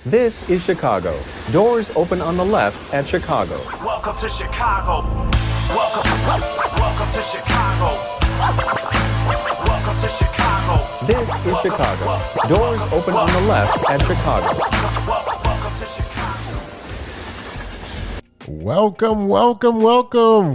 This is Chicago. Doors open on the left at Chicago. Welcome to Chicago. Welcome to Chicago. Welcome to Chicago. This is Chicago. Doors open on the left at Chicago. Welcome to Chicago.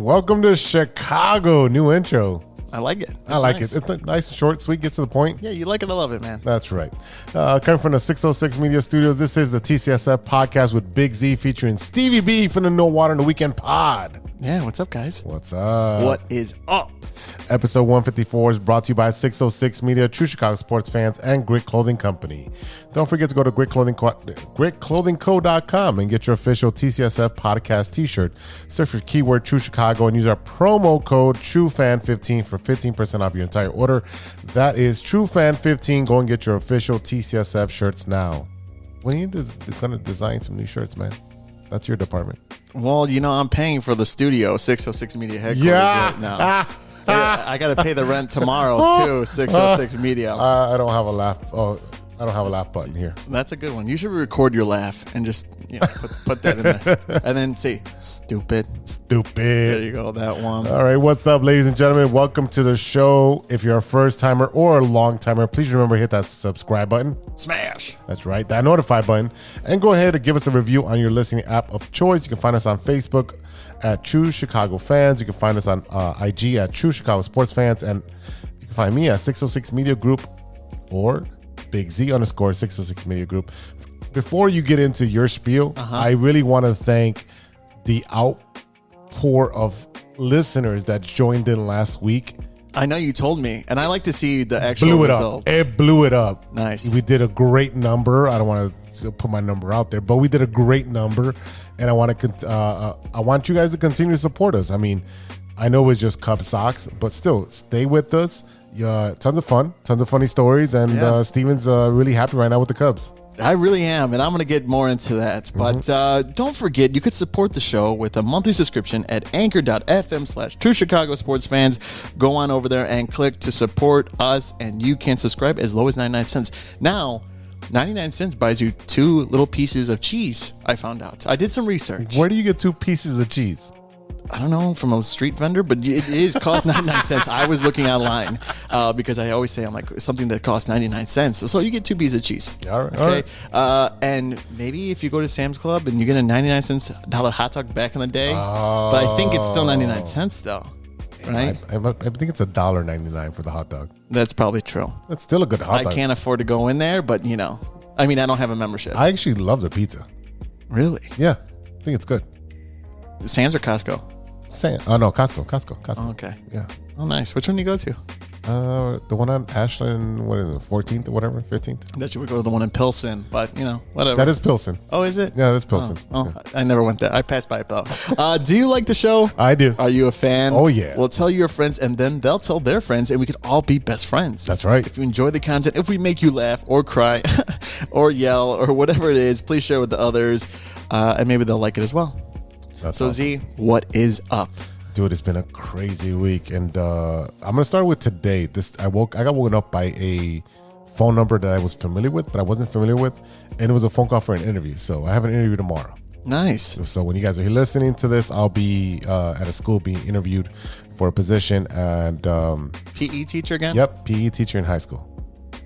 Welcome to Chicago. New intro. I like it. I like nice. it. It's nice, short, sweet, gets to the point. Yeah, you like it. I love it, man. That's right. Coming from the 606 Media Studios, this is the TCSF podcast with Big Z featuring Stevie-B from the No Water in the Weekend pod. Yeah, what's up, guys? What's up? What is up? Episode 154 is brought to you by 606 Media, true Chicago sports fans, and Grit Clothing Company. Don't forget to go to gritclothingco.com and get your official TCSF podcast t-shirt. Search for keyword True Chicago and use our promo code TrueFan15 for 15% off your entire order. That is TrueFan15. Go and get your official TCSF shirts now. When are you going to design some new shirts, man? That's your department. Well, you know, I'm paying for the studio, 606 Media headquarters right now. I got to pay the rent tomorrow, too, 606 Media. I don't have a laugh. Oh, I don't have a laugh button here. That's a good one. You should record your laugh and just put that in there. And then say, stupid. There you go, that one. All right, what's up, ladies and gentlemen? Welcome to the show. If you're a first timer or a long timer, please remember to hit that subscribe button. Smash. That's right, that notify button. And go ahead and give us a review on your listening app of choice. You can find us on Facebook at True Chicago Fans. You can find us on IG at True Chicago Sports Fans. And you can find me at 606 Media Group or Big Z _ 606 Media Group. Before you get into your spiel, I really want to thank the outpour of listeners that joined in last week. I know you told me, and I like to see the actual results. It blew it up. Nice. We did a great number. I don't want to put my number out there, but we did a great number, and I want you guys to continue to support us. I mean, I know it's just Cub socks, but still, stay with us. Tons of fun, tons of funny stories, and Steven's really happy right now with the Cubs. I really am, and I'm going to get more into that. But don't forget, you could support the show with a monthly subscription at anchor.fm/True Chicago Sports Fans. Go on over there and click to support us, and you can subscribe as low as 99 cents. Now, 99 cents buys you 2 little pieces of cheese, I found out. I did some research. Where do you get 2 pieces of cheese? I don't know, from a street vendor, but it is cost 99 cents. I was looking online because I always say I'm like something that costs 99 cents. So you get 2 pieces of cheese. All right. Okay. And maybe if you go to Sam's Club and you get a 99 cents hot dog back in the day, but I think it's still 99 cents though. Right? I think it's $1.99 for the hot dog. That's probably true. That's still a good hot dog. I can't afford to go in there, but I don't have a membership. I actually love the pizza. Really? Yeah, I think it's good. Sam's or Costco? No, Costco. Oh, okay. Yeah. Oh, nice. Which one do you go to? The one on Ashland, what is it, 14th or whatever, 15th? That you would go to the one in Pilsen, but whatever. That is Pilsen. Oh, is it? Yeah, that's Pilsen. Oh, Yeah. I never went there. I passed by it though. Do you like the show? I do. Are you a fan? Oh, yeah. Well, tell your friends, and then they'll tell their friends, and we could all be best friends. That's right. If you enjoy the content, if we make you laugh or cry or yell or whatever it is, please share with the others, and maybe they'll like it as well. That's so, awesome. Z, what is up? Dude, it's been a crazy week, and I'm gonna start with today. I got woken up by a phone number that I was familiar with, but I wasn't familiar with, and it was a phone call for an interview. So I have an interview tomorrow. Nice. So when you guys are listening to this, I'll be at a school being interviewed for a position, and PE teacher again? Yep, PE teacher in high school.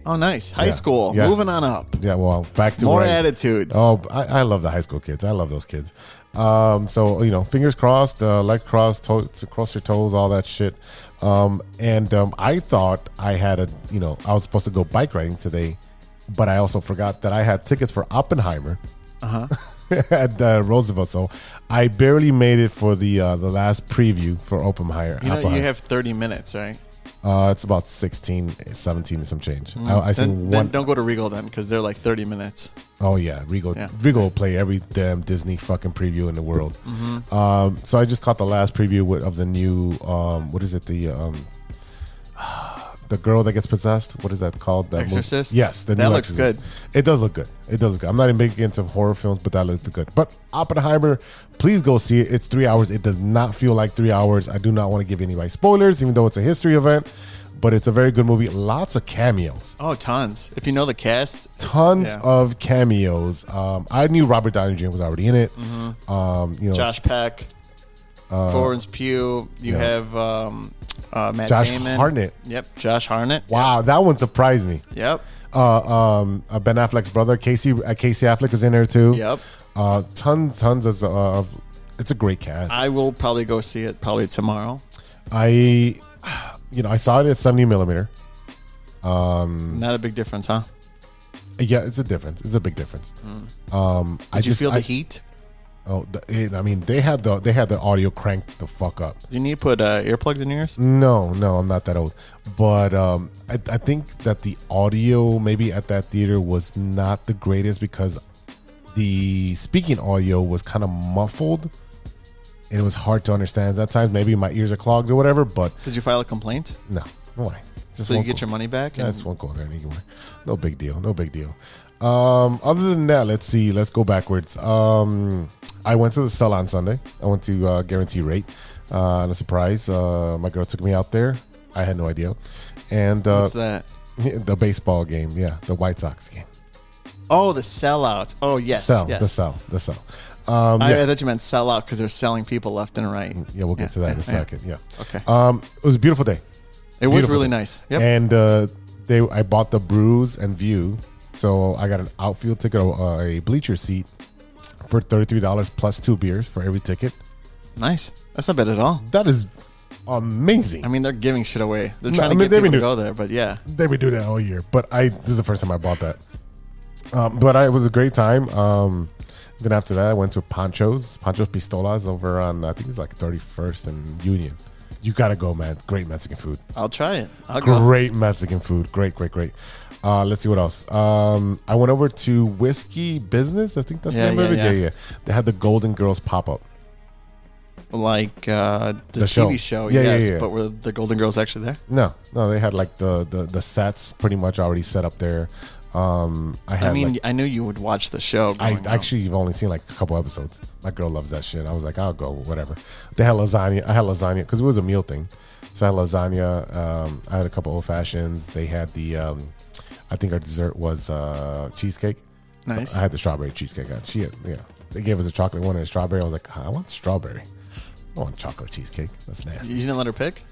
Oh, nice. High school. Yeah. Moving on up. Yeah, well, back to more attitudes. Oh, I love the high school kids. I love those kids. So fingers crossed, leg crossed, cross your toes, all that shit. I thought I had I was supposed to go bike riding today, but I also forgot that I had tickets for Oppenheimer at Roosevelt. So I barely made it for the last preview for Oppenheimer. You have 30 minutes, right? It's about 16, 17 and some change. I seen one. Don't go to Regal then, because they're like 30 minutes. Oh yeah, Regal. Yeah. Regal will play every damn Disney fucking preview in the world. So I just caught the last preview of the new what is it, the the girl that gets possessed. What is that called? That Exorcist? Movie? Yes, the That new looks Exorcist. good. It does look good. It does look good. I'm not even big into horror films, but that looks good. But Oppenheimer, please go see it. It's 3 hours. It does not feel like 3 hours. I do not want to give anybody spoilers, even though it's a history event. But it's a very good movie. Lots of cameos. Oh, tons. If you know the cast. Tons of cameos. I knew Robert Downey Jr. was already in it. Josh Peck, Florence Pugh. You have Matt Josh Damon. Hartnett. Yep, Josh Hartnett. Wow, that one surprised me. Yep. Ben Affleck's brother, Casey Affleck, is in there too. Yep. Tons of. It's a great cast. I will probably go see it probably tomorrow. I saw it at 70 millimeter. Not a big difference, huh? Yeah, it's a difference. It's a big difference. Did you feel the heat? Oh, they had the audio cranked the fuck up. Do you need to put earplugs in your ears? No, I'm not that old. But I think that the audio maybe at that theater was not the greatest because the speaking audio was kind of muffled. And it was hard to understand at times. Maybe my ears are clogged or whatever. But Did you file a complaint? no way. Just So you won't get go. your money back? I And just won't go there anymore. No big deal. Other than that, let's see. Let's go backwards. I went to the Cell on Sunday. I went to Guarantee Rate. And a surprise, my girl took me out there. I had no idea. And what's that? the baseball game. Yeah, the White Sox game. Oh, the sellouts. Oh, yes. Yes. The Cell. I thought you meant sell out because they're selling people left and right. Yeah, we'll get to that in a second. Yeah. Okay. It was a beautiful day. It was Beautiful really day. nice. Yep. And I bought the Brews and View, so I got an outfield ticket, a bleacher seat for $33 plus 2 beers for every ticket. Nice. That's not bad at all. That is amazing. I mean, they're giving shit away. They're No, trying I mean, to get they've people been to go there, but yeah. They would do that all year, but this is the first time I bought that. It was a great time. Then after that, I went to Pancho's Pistolas over on, I think it's like 31st and Union. You gotta go, man. Great Mexican food. I'll try it. I'll go. Great Mexican food. Great. Let's see what else. I went over to Whiskey Business. I think that's the name of it. Yeah. They had the Golden Girls pop-up. Like the show. TV show, Yeah, yes. yeah. But were the Golden Girls actually there? No, they had like the sets pretty much already set up there. I knew you would watch the show. I actually have only seen like a couple episodes. My girl loves that shit. I was like, I'll go, whatever. They had lasagna. I had lasagna because it was a meal thing. So I had lasagna. I had a couple old fashions. They had the, I think our dessert was cheesecake. Nice. I had the strawberry cheesecake. They gave us a chocolate one and a strawberry. I was like, I want strawberry. I want chocolate cheesecake. That's nasty. You didn't let her pick?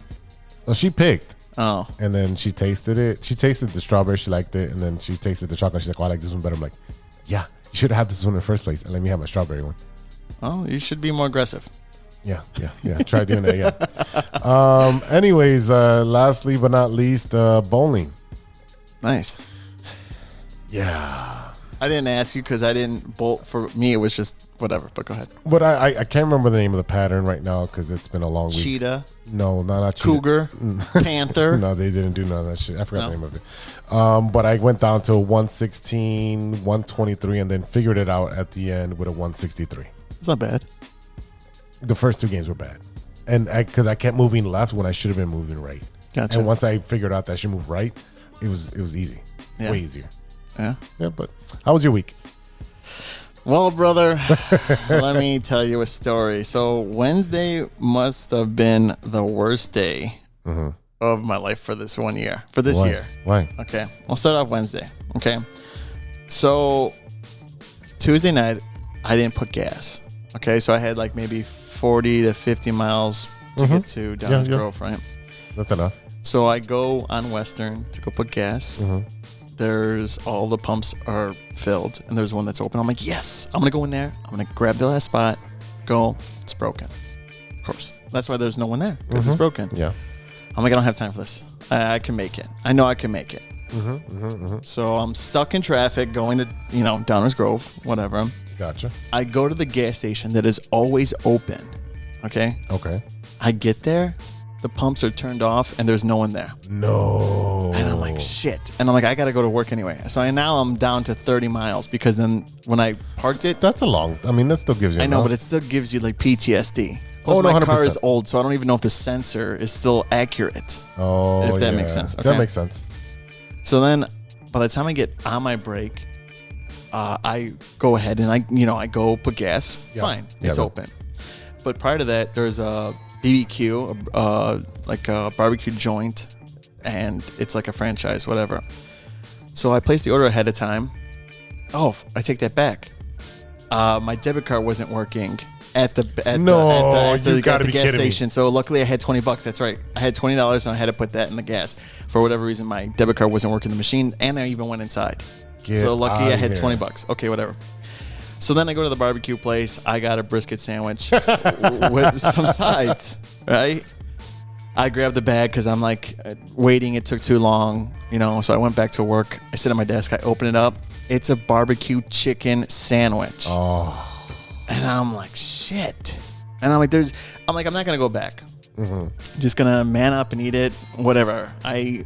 Well, she picked. Oh. And then she tasted it. She tasted the strawberry. She liked it. And then she tasted the chocolate. She's like, I like this one better. I'm like, yeah, you should have had this one in the first place. And let me have my strawberry one. Oh, you should be more aggressive. Yeah. Try doing that, yeah. Anyways, lastly but not least, bowling. Nice. Yeah. I didn't ask you because I didn't bolt. For me, it was just whatever, but go ahead. But I can't remember the name of the pattern right now because it's been a long week. Cheetah. No, not cheetah. Cougar. Panther. No, they didn't do none of that shit. I forgot the name of it. But I went down to 116, 123, and then figured it out at the end with a 163. It's not bad. The first 2 games were bad. And because I kept moving left when I should have been moving right. Gotcha. And once I figured out that I should move right, it was easy. Yeah. Way easier. Yeah. Yeah, but how was your week? Well, brother, let me tell you a story. So Wednesday must have been the worst day of my life for this 1 year. For this Why? year. Why? Okay. I'll start off Wednesday. Okay. So Tuesday night, I didn't put gas. Okay. So I had like maybe 40 to 50 miles to get to Downers Grove, right? That's enough. So I go on Western to go put gas. There's all the pumps are filled and there's one that's open. I'm like, yes, I'm going to go in there. I'm going to grab the last spot, go. It's broken. Of course. That's why there's no one there because it's broken. Yeah. I'm like, I don't have time for this. I can make it. I know I can make it. So I'm stuck in traffic going to, Downers Grove, whatever. Gotcha. I go to the gas station that is always open. Okay. I get there. The pumps are turned off and there's no one there. No. And I'm like, shit. And I'm like, I got to go to work anyway. So now I'm down to 30 miles because then when I parked it. That's a long, that still gives you I know, enough. but it still gives you like PTSD. Plus, Oh, no, my car 100%. is old, so I don't even know if the sensor is still accurate. Oh, If that yeah. makes sense. That Okay. makes sense. So then, by the time I get on my break, I go ahead and I go put gas. Yeah. Fine, Yeah, it's but- open. But prior to that, there's a BBQ, like a barbecue joint, and it's like a franchise, whatever. So I placed the order ahead of time. Oh, I take that back. My debit card wasn't working at the you gotta be gas kidding me. station. So luckily I had $20. That's right. I had $20 and I had to put that in the gas. For whatever reason, my debit card wasn't working in the machine, and I even went inside. Get So lucky outta I had here. $20. Okay, whatever. So then I go to the barbecue place. I got a brisket sandwich with some sides, right? I grabbed the bag because I'm like waiting. It took too long, so I went back to work. I sit at my desk. I open it up. It's a barbecue chicken sandwich. Oh. And I'm like, shit. And I'm like, I'm not going to go back. I'm just going to man up and eat it. Whatever. I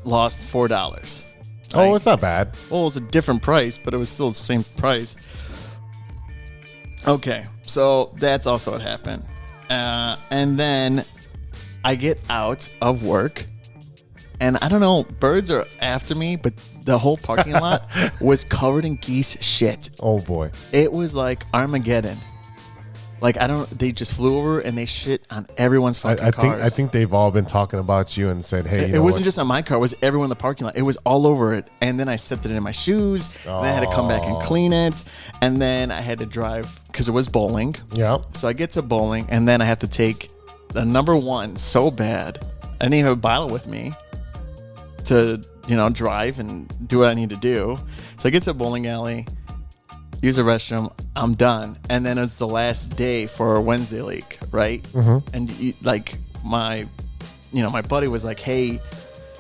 lost $4. Oh, it's not bad. Well, it was a different price, but it was still the same price. Okay, so that's also what happened. And then I get out of work, and I don't know, birds are after me, but the whole parking lot was covered in geese shit. Oh, boy. It was like Armageddon. Like, they just flew over and they shit on everyone's fucking cars. I think they've all been talking about you and said, hey, It wasn't just on my car. It was everyone in the parking lot. It was all over it. And then I stepped it in my shoes. And then I had to come back and clean it. And then I had to drive because it was bowling. Yeah. So I get to bowling, and then I have to take the number one so bad. I didn't even have a bottle with me to, drive and do what I need to do. So I get to a bowling alley, use a restroom, I'm done. And then it's the last day for Wednesday league, right? And my buddy was like, hey,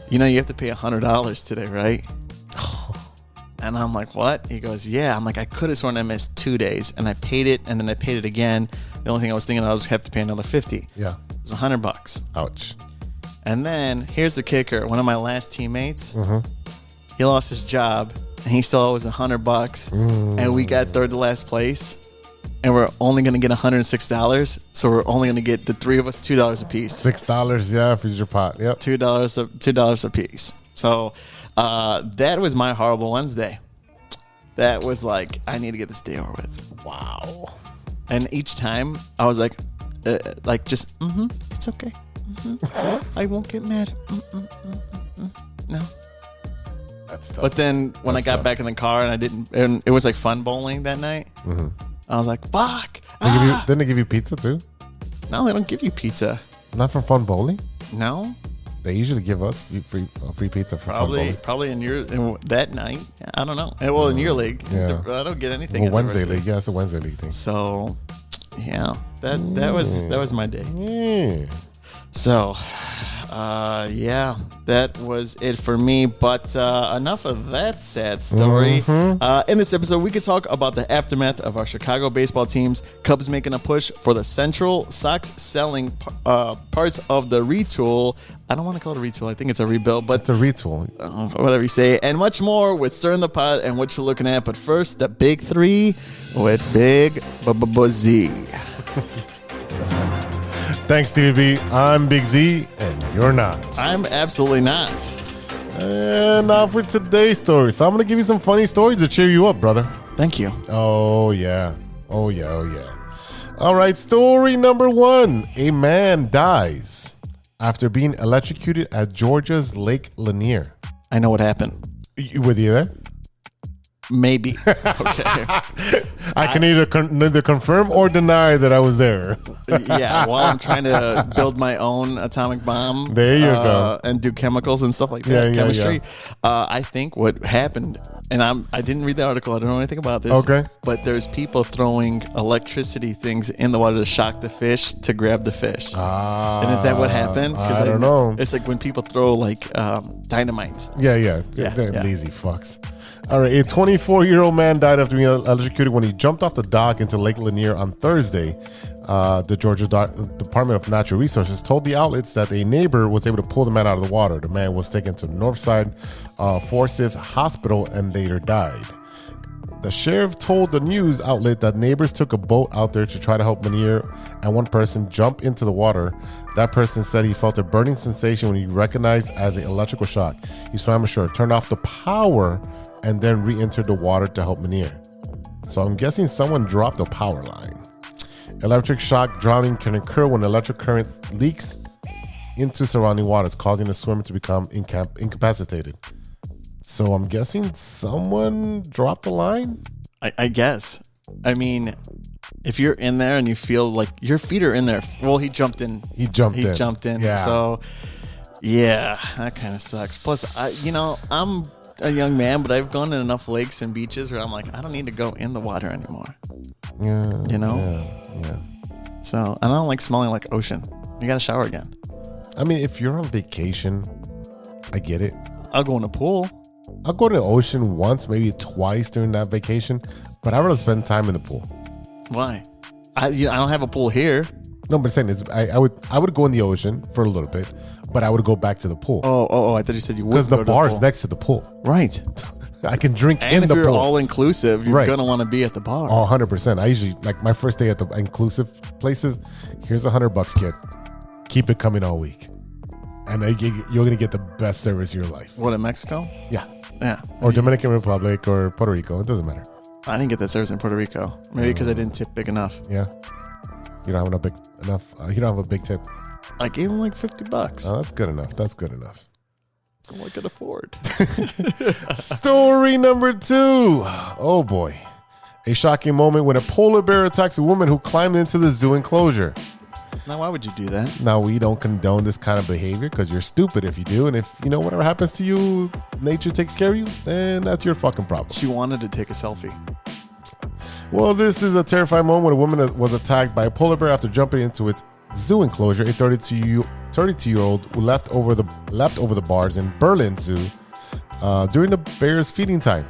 you have to pay $100 today, right? And I'm like, what? He goes, yeah. I'm like, I could have sworn I missed 2 days, and I paid it, and then I paid it again. The only thing I was thinking I was have to pay another $50. Yeah. It was $100. Ouch. And then here's the kicker: one of my last teammates, he lost his job, and he still owes $100, and we got third to last place, and we're only gonna get $106. So we're only gonna get the three of us $2 a piece. $6, yeah, for your pot. Yep. $2 a piece. So that was my horrible Wednesday. That was like, I need to get this day over with. Wow. And each time I was like it's okay. I won't get mad. No. That's tough. But then when I got tough. back in the car and it was like fun bowling that night, I was like, fuck. Didn't they give you pizza too? No, they don't give you pizza. Not for fun bowling? No, They usually give us free pizza for fun bowling. probably in that night. I don't know. Well, in your league, Yeah. I don't get anything. Well, in the Wednesday varsity. league. Yeah, it's a Wednesday league thing. So, yeah, that was my day. Yeah. So, yeah, that was it for me. But enough of that sad story. In this episode, we could talk about the aftermath of our Chicago baseball teams, Cubs making a push for the Central, Sox selling parts of the retool. I don't want to call it a retool. I think it's a rebuild, but It's a retool. whatever you say, and much more with Stir in the Pot and what you're looking at. But first, the big three with Big Z. Thanks, Stevie-B. I'm Big Z, and you're not. I'm absolutely not. And now for today's story. So I'm going to give you some funny stories to cheer you up, brother. Thank you. Oh, yeah. Oh, yeah. Oh, yeah. All right. Story number 1. A man dies after being electrocuted at Georgia's Lake Lanier. I know what happened. Were you there? Maybe. Okay. I can neither confirm or deny that I was there. Yeah, while I'm trying to build my own atomic bomb. There you go. And do chemicals and stuff like that, Yeah, chemistry. I think what happened, and I didn't read the article. I don't know anything about this. Okay. But there's people throwing electricity things in the water to shock the fish to grab the fish. And is that what happened? I don't know. It's like when people throw like dynamite. Yeah. They're lazy fucks. All right, a 24-year-old man died after being electrocuted when he jumped off the dock into Lake Lanier on Thursday. The Georgia Department of Natural Resources told the outlets that a neighbor was able to pull the man out of the water. The man was taken to Northside Forsyth Hospital and later died. The sheriff told the news outlet that neighbors took a boat out there to try to help Manier, and one person jumped into the water. That person said he felt a burning sensation when he recognized as an electrical shock. He swam ashore, turned off the power, and then re-entered the water to help Manier. So I'm guessing someone dropped the power line. Electric shock drowning can occur when electric current leaks into surrounding waters, causing the swimmer to become incapacitated. So I'm guessing someone dropped the line? I guess. I mean, if you're in there and you feel like your feet are in there. Well, he jumped in. He jumped in. Yeah. So, yeah, that kind of sucks. Plus, I'm a young man, but I've gone in enough lakes and beaches where I'm like, I don't need to go in the water anymore. Yeah. Yeah. So, and I don't like smelling like ocean. You got to shower again. I mean, if you're on vacation, I get it. I'll go in a pool. I'll go to the ocean once, maybe twice during that vacation, but I'd rather spend time in the pool. Why? I don't have a pool here. No, but saying is, I would go in the ocean for a little bit, but I would go back to the pool. Oh! I thought you said you would. Because the bar is next to the pool. Right. I can drink and in the pool. And if you're all inclusive, you're right. gonna want to be at the bar. Oh, 100%. I usually like my first day at the inclusive places. Here's $100, kid. Keep it coming all week, and you're gonna get the best service of your life. What, in Mexico? Yeah. Yeah. Or Dominican Republic or Puerto Rico. It doesn't matter. I didn't get that service in Puerto Rico. Maybe because I didn't tip big enough. Yeah. You don't have you don't have a big tip. I gave him like $50. Oh, that's good enough. That's good enough. All I could afford. Story number 2. Oh boy. A shocking moment when a polar bear attacks a woman who climbed into the zoo enclosure. Now, why would you do that? Now, we don't condone this kind of behavior because you're stupid if you do. And if, whatever happens to you, nature takes care of you, then that's your fucking problem. She wanted to take a selfie. Well, this is a terrifying moment when a woman was attacked by a polar bear after jumping into its zoo enclosure. A 32-year-old who left over the bars in Berlin Zoo during the bear's feeding time.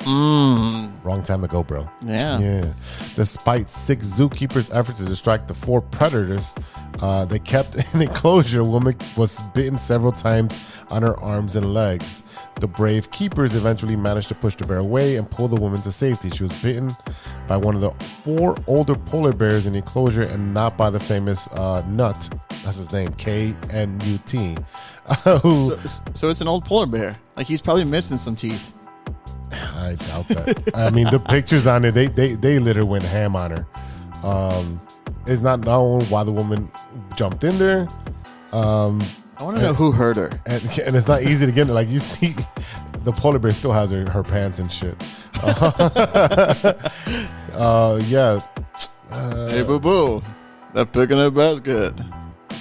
Wrong time to go, bro. Yeah. Despite 6 zookeepers' efforts to distract the 4 predators they kept in the enclosure, a woman was bitten several times on her arms and legs. The brave keepers eventually managed to push the bear away and pull the woman to safety. She was bitten by one of the 4 older polar bears in the enclosure and not by the famous Nut. That's his name, K-N-U-T. So it's an old polar bear. Like, he's probably missing some teeth. I doubt that. I mean, the pictures on it, they literally went ham on her. It's not known why the woman jumped in there. I want to know who hurt her. And it's not easy to get in. Like, you see, the polar bear still has her pants and shit. Yeah. Hey, boo-boo. That pick in the basket.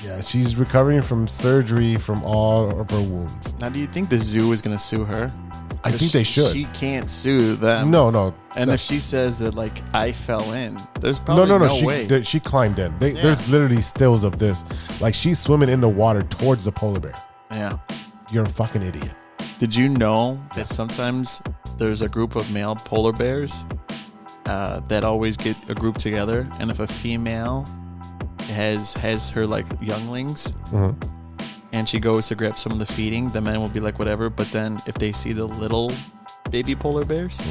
Yeah, she's recovering from surgery from all of her wounds. Now, do you think the zoo is going to sue her? I think they should. She can't sue them. No. And if she says that, like, I fell in, there's probably no way. She climbed in. There's literally stills of this. Like, she's swimming in the water towards the polar bear. Yeah. You're a fucking idiot. Did you know that sometimes there's a group of male polar bears that always get a group together, and if a female has her, like, younglings, and she goes to grab some of the feeding, the men will be like, whatever. But then if they see the little baby polar bears,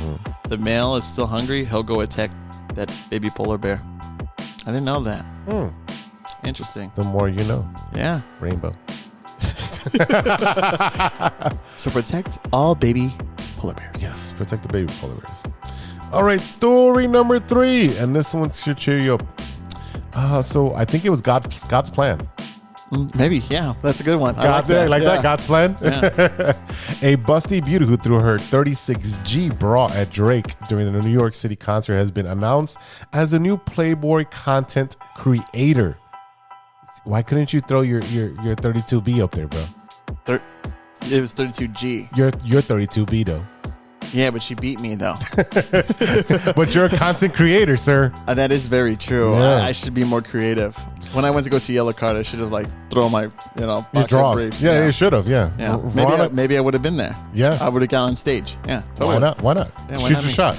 the male is still hungry, he'll go attack that baby polar bear. I didn't know that. Interesting. The more you know. Yeah. Rainbow. So protect all baby polar bears. Yes, protect the baby polar bears. All right, story number 3. And this one should cheer you up. So I think it was God's plan. Maybe, yeah. That's a good one. God's plan? Yeah. A busty beauty who threw her 36G bra at Drake during the New York City concert has been announced as the new Playboy content creator. Why couldn't you throw your 32B up there, bro? It was 32G. You're 32B, though. Yeah, but she beat me, though. But you're a content creator, sir. That is very true. Yeah. I should be more creative. When I went to go see Yellow Card, I should have, like, thrown my, Your box draws. briefs. Yeah, you should have, yeah. Maybe I would have been there. Yeah. I would have got on stage. Yeah, totally. Why not? Yeah, why Shoot not your me? shot.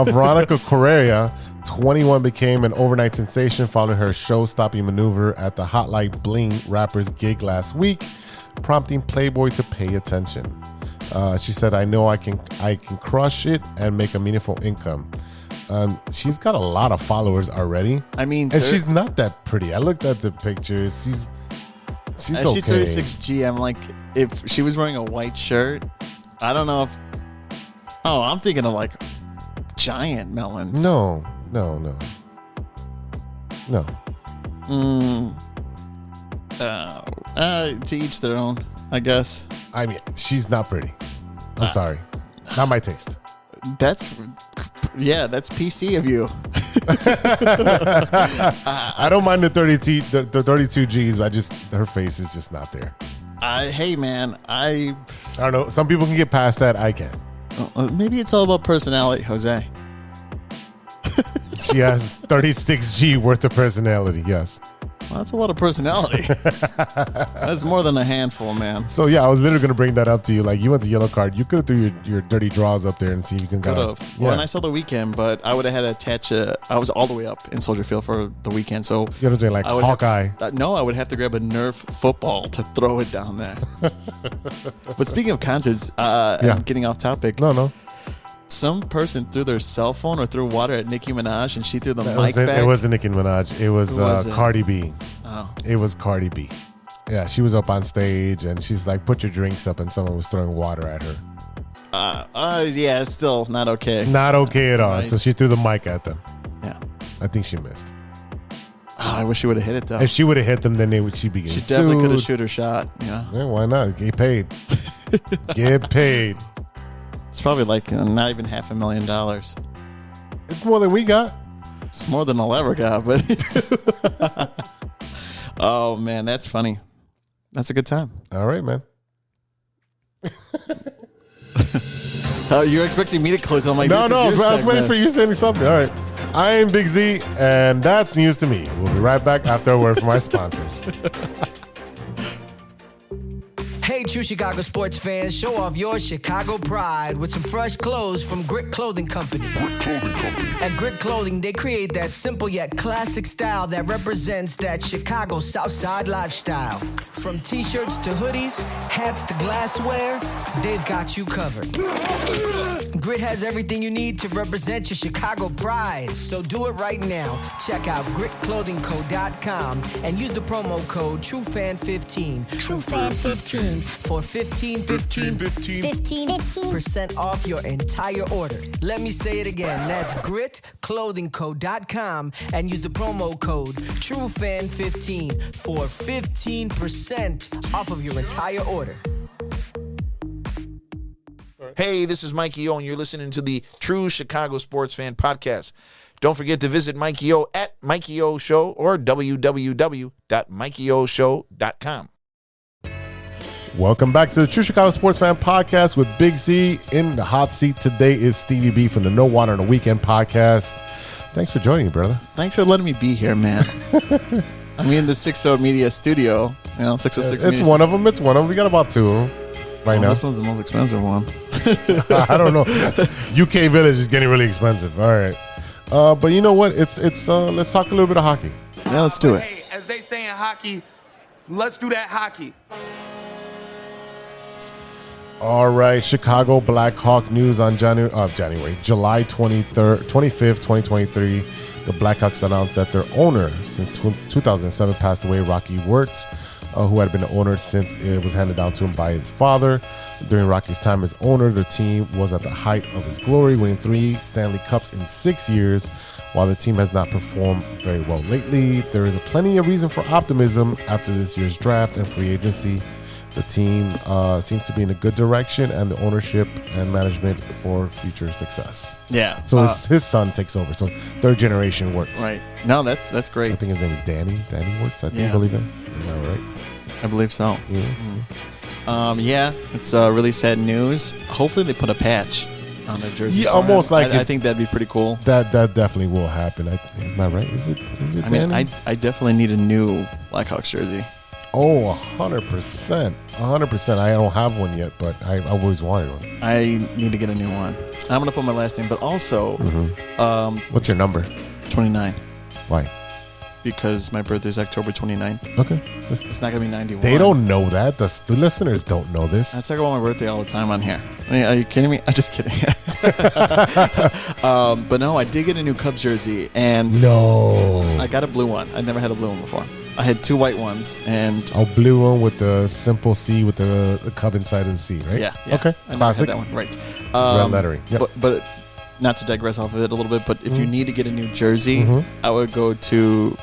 Veronica Correa, 21, became an overnight sensation following her show-stopping maneuver at the Hotline Bling rappers gig last week, prompting Playboy to pay attention. She said, "I know I can crush it and make a meaningful income." She's got a lot of followers already. I mean, and she's not that pretty. I looked at the pictures. She's okay. She's 36G. I'm like, if she was wearing a white shirt, I don't know if. Oh, I'm thinking of like giant melons. No. To each their own, I guess. I mean, she's not pretty. I'm sorry. Not my taste. That's PC of you. I don't mind the 32 Gs, but her face is just not there. Hey, man, I don't know. Some people can get past that. I can't. Maybe it's all about personality, Jose. She has 36G worth of personality, yes. Well, that's a lot of personality. That's more than a handful, man. So, yeah, I was literally going to bring that up to you. Like, you went to yellow card. You could have threw your dirty draws up there and see if you can get us. Yeah. Well, and I saw the weekend, but I would have had to attach I was all the way up in Soldier Field for the weekend. So you would have done like Hawkeye. No, I would have to grab a Nerf football to throw it down there. But speaking of concerts, I'm getting off topic. No. Some person threw their cell phone or threw water at Nicki Minaj, and she threw the mic back. It wasn't Nicki Minaj. It was Cardi B. Oh. It was Cardi B. Yeah, she was up on stage, and she's like, "Put your drinks up," and someone was throwing water at her. Yeah, still not okay. Not okay at all. Right. So she threw the mic at them. Yeah. I think she missed. Oh, I wish she would have hit it, though. If she would have hit them, then she'd be getting She definitely could have sued. shoot her shot. Yeah. Yeah, why not? Get paid. Get paid. It's probably like not even $500,000. It's more than we got. It's more than I'll ever got, but oh man, that's funny. That's a good time. All right, man. You're expecting me to close? I'm like, No, this is your I was waiting segment. for you to say something. All right. I am Big Z, and that's news to me. We'll be right back after a word from our sponsors. Hey, true Chicago sports fans, show off your Chicago pride with some fresh clothes from Grit Clothing Company. At Grit Clothing, they create that simple yet classic style that represents that Chicago Southside lifestyle. From t-shirts to hoodies, hats to glassware, they've got you covered. Grit has everything you need to represent your Chicago pride. So do it right now. Check out gritclothingco.com and use the promo code TrueFan15. TrueFan15. For 15% off your entire order. Let me say it again. That's gritclothingco.com and use the promo code TrueFan15 for 15% off of your entire order. Hey, this is Mikey O, and you're listening to the True Chicago Sports Fan Podcast. Don't forget to visit Mikey O at Mikey O Show or www.MikeyOShow.com. Welcome back to the True Chicago Sports Fan Podcast with Big Z. In the hot seat today is Stevie-B from the No Water on the Weekend podcast. Thanks for joining me, brother. Thanks for letting me be here, man. I'm in the 60 Media studio. 606 It's one of them. We got about two of them right now. This one's the most expensive one. I don't know. UK Village is getting really expensive. All right. But you know what? Let's talk a little bit of hockey. Yeah, let's do it. Hey, as they say in hockey, let's do that hockey. All right, Chicago Blackhawk news on July 25th, 2023. The Blackhawks announced that their owner since 2007 passed away, Rocky Wirtz, who had been the owner since it was handed down to him by his father. During Rocky's time as owner, the team was at the height of its glory, winning 3 Stanley Cups in 6 years. While the team has not performed very well lately, there is plenty of reason for optimism after this year's draft and free agency. The team seems to be in a good direction, and the ownership and management for future success. Yeah. So his son takes over. So third generation Wirtz. Right. No, that's great. I think his name is Danny Wirtz. I believe that. Am I right? I believe so. Yeah. It's really sad news. Hopefully they put a patch on their jersey. Yeah, almost like I think that'd be pretty cool. That definitely will happen. Am I right? Is it Danny? I definitely need a new Blackhawks jersey. Oh, 100%. 100%. I don't have one yet, but I always wanted one. I need to get a new one. I'm going to put my last name, but also... What's your number? 29. Why? because my birthday is October 29th. Okay. It's not going to be 91. They don't know that. The listeners don't know this. I talk about my birthday all the time on here. I mean, are you kidding me? I'm just kidding. But no, I did get a new Cubs jersey, and No. I got a blue one. I never had a blue one before. I had 2 white ones, and A blue one with the simple C with the cub inside of the C, right? yeah. Okay. I never had Classic. that one, right? Red lettering. Yep. But not to digress off of it a little bit, but if you need to get a new jersey, I would go to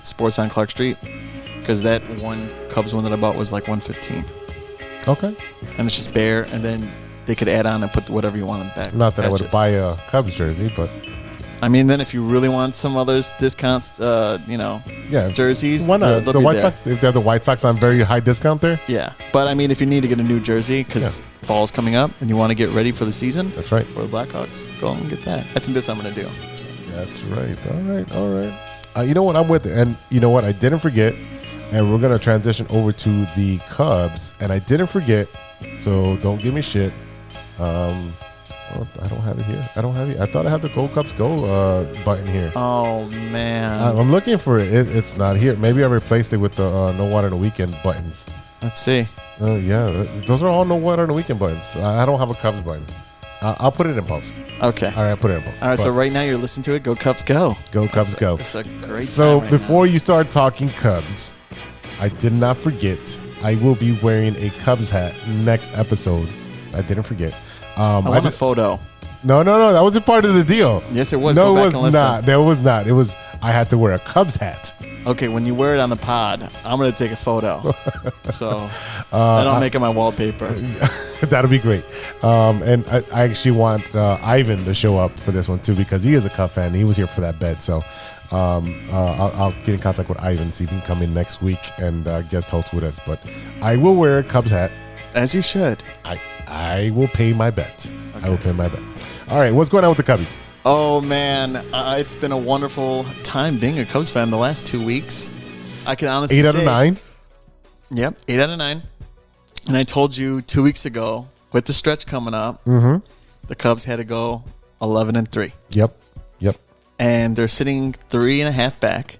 Sports on Clark Street, because that one Cubs one that I bought was like $115, Okay. and it's just bare, and then they could add on and put whatever you want on the back. Not that I would Patches. buy a Cubs jersey, but I mean, then if you really want some others discounts, yeah. jerseys, Why not? they'll The be White there. Sox, if they have the White Sox on very high discount there, Yeah, but I mean, if you need to get a new jersey because fall's coming up and you want to get ready for the season, that's right. for the Blackhawks, go and get that. I think that's what I'm gonna do. That's right. All right. You know what? I'm with it. And you know what? I didn't forget. And we're going to transition over to the Cubs. And I didn't forget. So don't give me shit. I don't have it here. I thought I had the Go Cubs Go button here. Oh man, I'm looking for it. It's not here. Maybe I replaced it with the No Water on the Weekend buttons. let's see. Yeah. Those are all No Water on the Weekend buttons. I don't have a Cubs button. I'll put it in post. Okay. All right, I'll put it in post. All right, so But right now you're listening to it. Go Cubs, go! Go Cubs Go. It's a great. So time right before now. you start talking Cubs, I did not forget. I will be wearing a Cubs hat next episode. I didn't forget. I want a photo. No. That wasn't part of the deal. Yes, it was. No, Go it back was and listen. not. There was not. It was. I had to wear a Cubs hat. Okay, when you wear it on the pod, I'm gonna take a photo. So and I'll make it my wallpaper. That'll be great. And I actually want Ivan to show up for this one too, because he is a Cub fan. He was here for that bet. So I'll get in contact with Ivan, see if he can come in next week and guest host with us. But I will wear a Cubs hat. As you should. I will pay my bet. Okay. I will pay my bet. All right, what's going on with the Cubbies? Oh man, it's been a wonderful time being a Cubs fan the last 2 weeks. I can honestly 8 say, out of 9. Yep, 8 out of 9. And I told you 2 weeks ago, with the stretch coming up, the Cubs had to go 11-3. Yep. And they're sitting 3.5 back.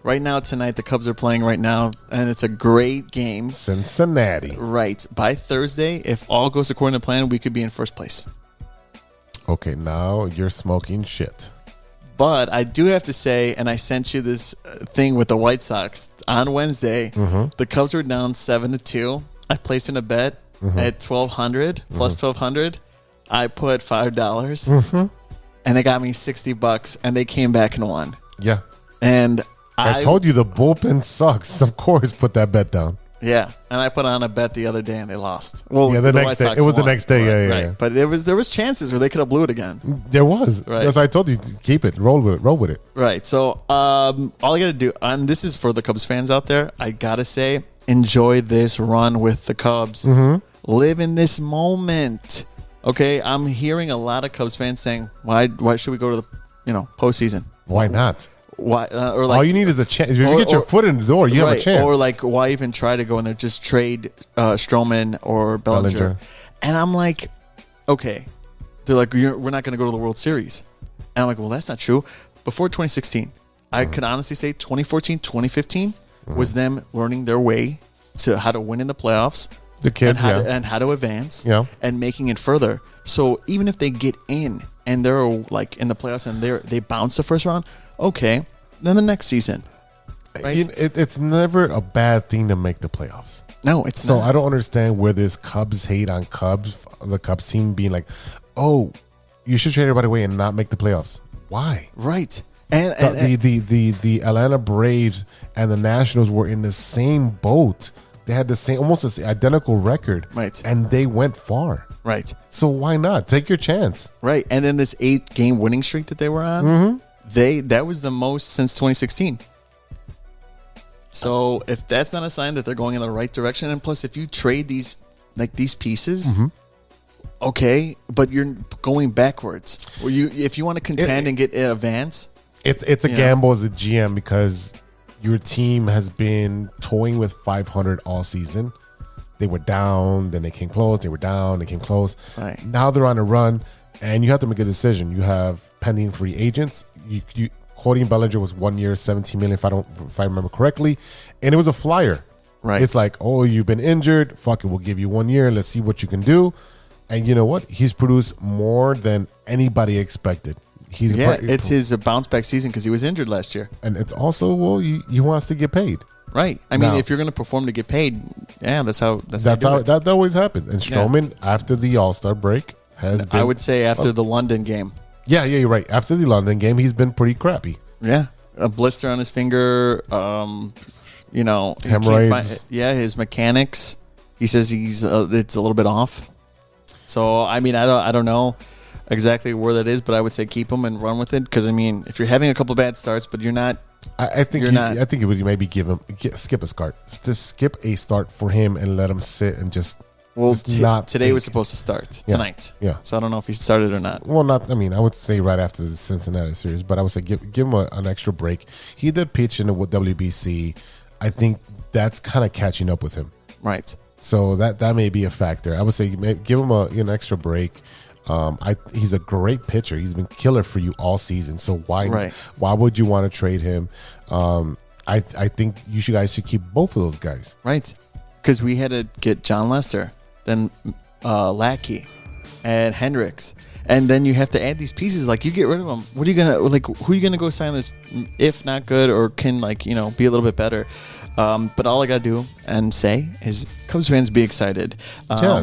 Right now, tonight, the Cubs are playing right now, and it's a great game. Cincinnati. Right. By Thursday, if all goes according to plan, we could be in first place. Okay, now you're smoking shit. But I do have to say, and I sent you this thing with the White Sox on Wednesday. The Cubs were down 7-2. I placed in a bet at 1,200 plus 1,200. I put $5, and they got me $60, and they came back and won. Yeah. And I told you the bullpen sucks. Of course, put that bet down. Yeah, and I put on a bet the other day and they lost. Well, Yeah, the next day. White Sox It was the won. next day, yeah. But there was chances where they could have blew it again. There was. Right. As I told you, keep it. Roll with it. Right. So all I got to do, and this is for the Cubs fans out there, I got to say, enjoy this run with the Cubs. Live in this moment. Okay, I'm hearing a lot of Cubs fans saying, why should we go to the postseason? Why not? Why? Or like, all you need is a chance. If you get your foot in the door, you have a chance. Or like, why even try to go in there? Just trade Stroman or Bellinger. And I'm like, okay. They're like, we're not going to go to the World Series. And I'm like, well, that's not true. Before 2016, I could honestly say 2014, 2015 was them learning their way to how to win in the playoffs. The kids, and how to advance, and making it further. So even if they get in and they're like in the playoffs and they bounce the first round, okay, then the next season, right? It's never a bad thing to make the playoffs. No, it's so not. I don't understand where this Cubs hate on Cubs, the Cubs team being like, oh, you should trade everybody away and not make the playoffs. Why? Right. And the Atlanta Braves and the Nationals were in the same boat. They had the same, almost the identical record, right? And they went far, right? So why not take your chance, right? And then this 8-game winning streak that they were on, that was the most since 2016. So if that's not a sign that they're going in the right direction, and plus if you trade these pieces, okay, but you're going backwards. Or if you want to contend and get an advance, it's a gamble as a GM because your team has been toying with 500 all season. They were down, then they came close. They were down, they came close. Right. Now they're on a run, and you have to make a decision. You have pending free agents. Cody Bellinger was 1 year, $17 million, if I remember correctly, and it was a flyer. Right. It's like, oh, you've been injured. Fuck it, we'll give you 1 year. Let's see what you can do. And you know what? He's produced more than anybody expected. It's his bounce back season because he was injured last year. And it's also, well, he wants to get paid. Right. I mean, if you're going to perform to get paid, that's how that always happens. And Stroman, after the All-Star break, has been. I would say after the London game. Yeah, you're right. After the London game, he's been pretty crappy. Yeah. A blister on his finger, hemorrhoids. His mechanics. He says it's a little bit off. So, I mean, I don't know exactly where that is, but I would say keep him and run with it. Because, I mean, if you're having a couple bad starts, but you're not. I think it would maybe skip a start. Just skip a start for him and let him sit and just. Well, today was supposed to start tonight. Yeah. So I don't know if he started or not. Well, I would say right after the Cincinnati series, but I would say give him an extra break. He did pitch in the WBC. I think that's kind of catching up with him. Right. So that may be a factor. I would say give him an extra break. He's a great pitcher. He's been killer for you all season. So why would you want to trade him? I think you guys should keep both of those guys. Right. Because we had to get John Lester, then Lackey, and Hendricks, and then you have to add these pieces. Like, you get rid of them. What are you gonna who are you gonna go sign this? If not good, or can be a little bit better. But all I gotta do and say is, Cubs fans, be excited.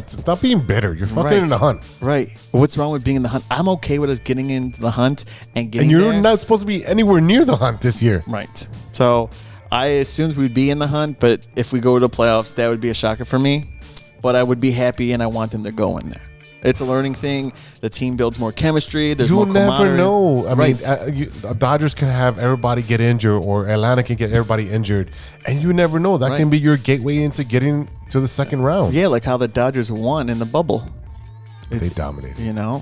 Stop being bitter. You're fucking in the hunt. Right. What's wrong with being in the hunt? I'm okay with us getting into the hunt and getting. And you're there. not supposed to be anywhere near the hunt this year. Right. So I assumed we'd be in the hunt, but if we go to the playoffs, that would be a shocker for me. But I would be happy, and I want them to go in there. It's a learning thing. The team builds more chemistry. There's more camaraderie. You'll never know. I mean, Dodgers can have everybody get injured, or Atlanta can get everybody injured, and you never know. That can be your gateway into getting to the second round. Yeah, like how the Dodgers won in the bubble. They dominated. Yeah.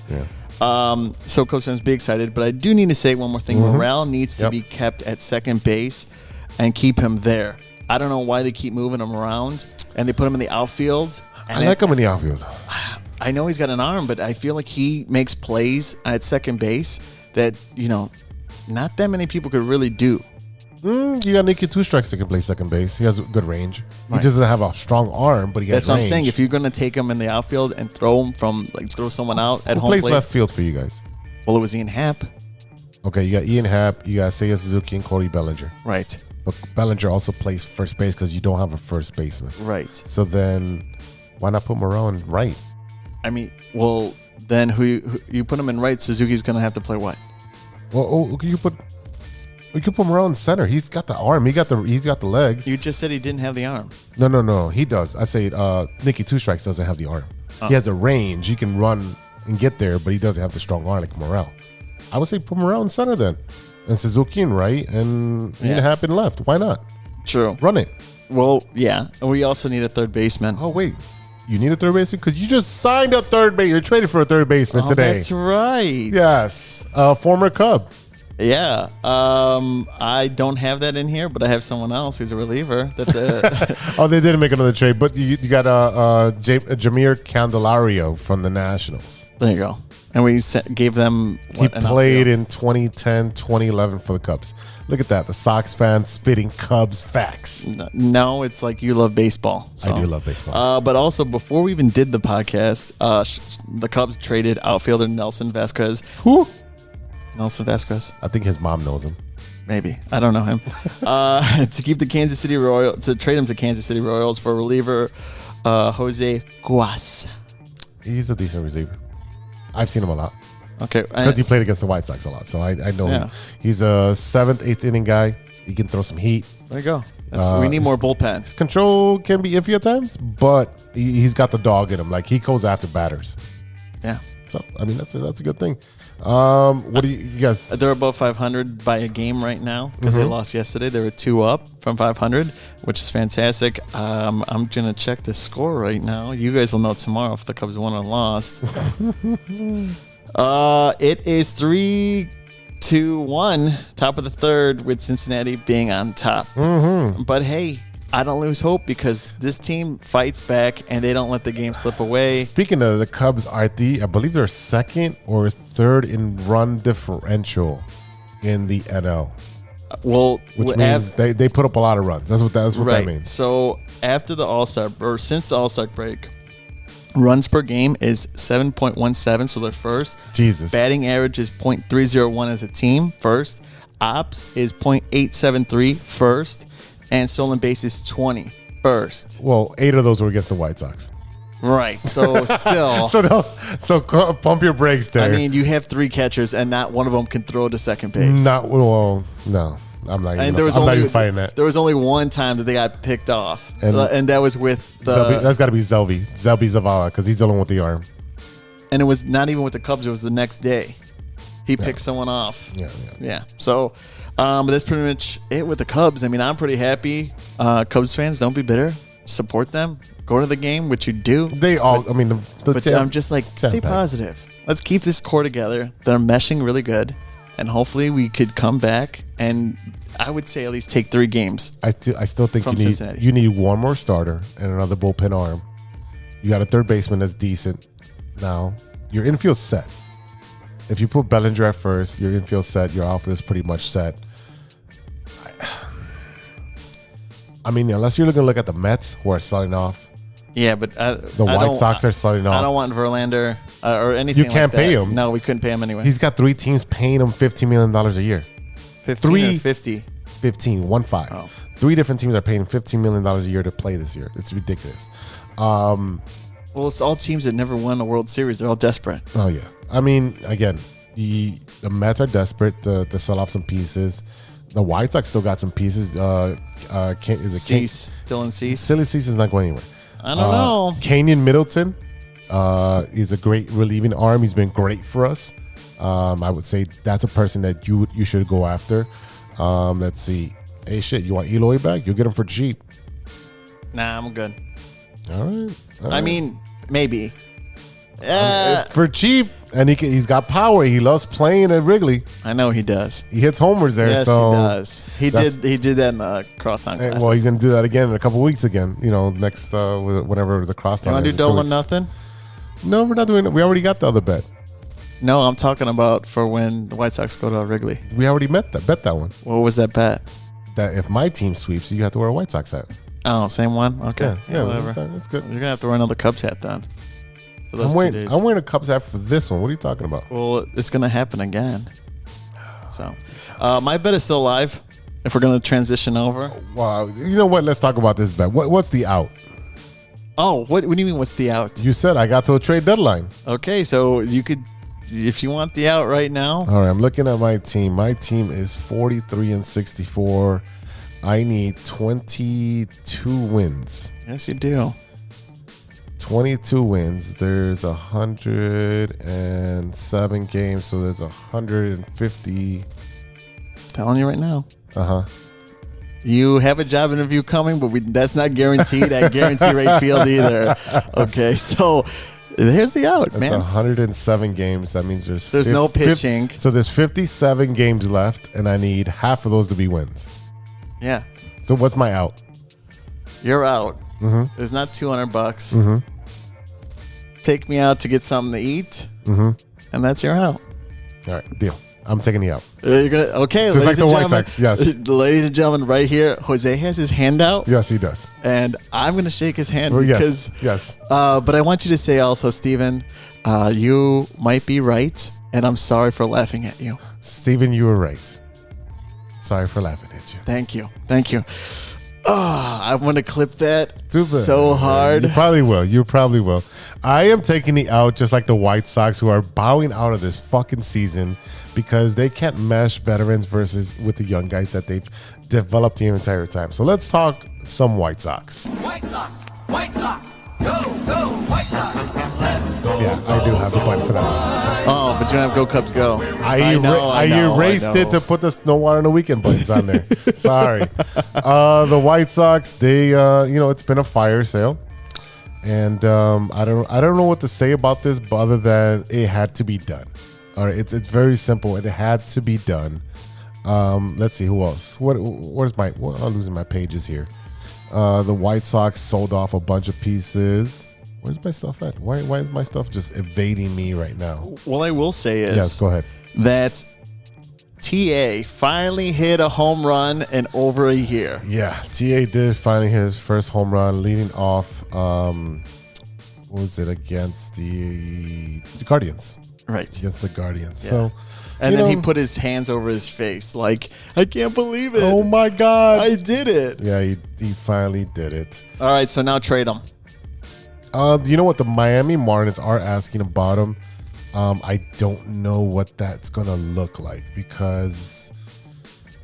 So Cubs fans, be excited. But I do need to say one more thing. Morale needs to be kept at second base and keep him there. I don't know why they keep moving him around, and they put him in the outfield. I like him in the outfield. I know he's got an arm, but I feel like he makes plays at second base that, not that many people could really do. You got Nicky Two Strikes that can play second base. He has good range. He doesn't have a strong arm, but he has range. That's what I'm saying. If you're going to take him in the outfield and throw him throw someone out at home plate. Who plays left field for you guys? Well, it was Ian Happ. Okay, you got Ian Happ, you got Seiya Suzuki, and Cody Bellinger. Right. But Bellinger also plays first base because you don't have a first baseman. Right. So then, why not put Morel in right? I mean, well, then who you put him in right? Suzuki's going to have to play what? Well, you could put Morel in center. He's got the arm. He's got the legs. You just said he didn't have the arm. No. He does. I say Nicky Two Strikes doesn't have the arm. He has a range. He can run and get there, but he doesn't have the strong arm like Morel. I would say put Morel in center then, and Suzuki in right, and Ian Happ in left. Why not? True. Run it. Well, yeah. We also need a third baseman. Oh wait. You need a third baseman? Because you just signed a third baseman. You're traded for a third baseman today. That's right. Yes. Former Cub. Yeah. I don't have that in here, but I have someone else who's a reliever. That's it. Oh, they didn't make another trade, but you got Jameer Candelario from the Nationals. There you go. And we gave them He played in 2010, 2011 for the Cubs. Look at that. The Sox fans spitting Cubs facts. No, it's like you love baseball. So. I do love baseball. But also, before we even did the podcast, the Cubs traded outfielder Nelson Vasquez. Who? Nelson Vasquez. I think his mom knows him. Maybe. I don't know him. To keep the Kansas City Royals, to trade him to Kansas City Royals for reliever Jose Guas. He's a decent reliever. I've seen him a lot. Okay. Because he played against the White Sox a lot. So I know him. He's a 7th, 8th inning guy. He can throw some heat. There you go. We need more bullpen. His control can be iffy at times, but he's got the dog in him. Like, he goes after batters. Yeah. So, I mean, that's a good thing. What do you guys? They're above 500 by a game right now because they lost yesterday. They were 2 up from 500, which is fantastic. I'm gonna check the score right now. You guys will know tomorrow if the Cubs won or lost. It is 3-1, top of the third, with Cincinnati being on top. But hey, I don't lose hope because this team fights back and they don't let the game slip away. Speaking of the Cubs, I believe they're 2nd or 3rd in run differential in the NL. Well, Which means they put up a lot of runs. That's what that means. So after the All-Star, or since the All-Star break, runs per game is 7.17, so they're first. Jesus. Batting average is .301 as a team, first. Ops is .873, first. And stolen bases 20, first. Well, 8 of those were against the White Sox. Right. So still. so pump your brakes there. I mean, you have 3 catchers, and not one of them can throw to second base. No. I'm not even fighting that. There was only one time that they got picked off, and that was with the. That's got to be Zelby Zavala, because he's dealing with the arm. And it was not even with the Cubs. It was the next day. He picked someone off. Yeah. So, but that's pretty much it with the Cubs. I mean, I'm pretty happy. Cubs fans, don't be bitter. Support them. Go to the game, which you do. They all. I mean, but I'm just like, stay positive. Let's keep this core together. They're meshing really good, and hopefully we could come back and I would say at least take 3 games. I still think you need one more starter and another bullpen arm. You got a third baseman that's decent. Now your infield's set. If you put Bellinger at first, your infield's set. Your outfield is pretty much set. I mean, unless you're looking to look at the Mets, who are starting off. Yeah, but the White Sox are starting off. I don't want Verlander or anything. You can't pay him. No, we couldn't pay him anyway. He's got 3 teams paying him $15 million a year. 15 or 50? 15, 5. Oh. 3 different teams are paying $15 million a year to play this year. It's ridiculous. Well, it's all teams that never won a World Series. They're all desperate. Oh, yeah. I mean, again, the Mets are desperate to sell off some pieces. The White Sox still got some pieces. Cease. Dylan Cease. Silly Cease is not going anywhere. I don't know. Kenyon Middleton is a great relieving arm. He's been great for us. I would say that's a person that you should go after. Let's see. Hey, shit, you want Eloy back? You'll get him for cheap. Nah, I'm good. All right. I mean, maybe. For cheap, and he's got power. He loves playing at Wrigley. I know he does. He hits homers there. Yes, so he does. He did that in the Crosstown Classic. Well, he's gonna do that again in a couple weeks again. Next whenever the Crosstown. You want to do double or nothing? No, we're not doing it. We already got the other bet. No, I'm talking about for when the White Sox go to Wrigley. We already bet that one. What was that bet? That if my team sweeps, you have to wear a White Sox hat. Oh, same one? Okay. Yeah, whatever. That's good. You're going to have to wear another Cubs hat then. For those I'm 2 days. wearing a Cubs hat for this one. What are you talking about? Well, it's going to happen again. So, my bet is still alive if we're going to transition over. Well, you know what? Let's talk about this bet. What's the out? Oh, what do you mean what's the out? You said I got to a trade deadline. Okay, so you could, if you want the out right now. All right, I'm looking at my team. My team is 43-64. I need 22 wins. Yes, you do. 22 wins. There's 107 games, so there's 150. Telling you right now. Uh-huh. You have a job interview coming, but that's not guaranteed at Guarantee Rate Field either. Okay, so here's the out, That's man. 107 games. That means there's no pitching. So there's 57 games left, and I need half of those to be wins. Yeah. So what's my out? You're out. Mm-hmm. It's not $200. Mm-hmm. Take me out to get something to eat, mm-hmm. and that's your out. All right, deal. I'm taking the out. You're gonna okay, just like the White gentlemen, Sox. Yes, ladies and gentlemen, right here, Jose has his hand out. Yes, he does, and I'm gonna shake his hand because yes. But I want you to say also, Steven, you might be right, and I'm sorry for laughing at you. Steven, you were right. Sorry for laughing at you. Thank you. Oh, I want to clip that so hard. You probably will. I am taking the out just like the White Sox, who are bowing out of this fucking season because they can't mesh veterans with the young guys that they've developed the entire time. So let's talk some White Sox. White Sox, go, White Sox. Let's go. Yeah, I do have the button for that. Oh, but you don't have Go Cubs Go. I erased it to put the No Water on the Weekend buttons on there. Sorry. The White Sox, they, it's been a fire sale. And I don't know what to say about this, but other than it had to be done. All right, it's very simple. It had to be done. Let's see who else. I'm losing my pages here. The White Sox sold off a bunch of pieces. Where's my stuff at? Why is my stuff just evading me right now? Well, I will say is yes, go ahead. That TA finally hit a home run in over a year. Yeah, TA did finally hit his first home run, leading off. What was it against the Guardians? Right. Against the Guardians. Yeah. So, And then he put his hands over his face like, I can't believe it. oh my God. I did it. Yeah, he finally did it. All right, so now trade him. You know what? The Miami Marlins are asking about him. I don't know what that's going to look like because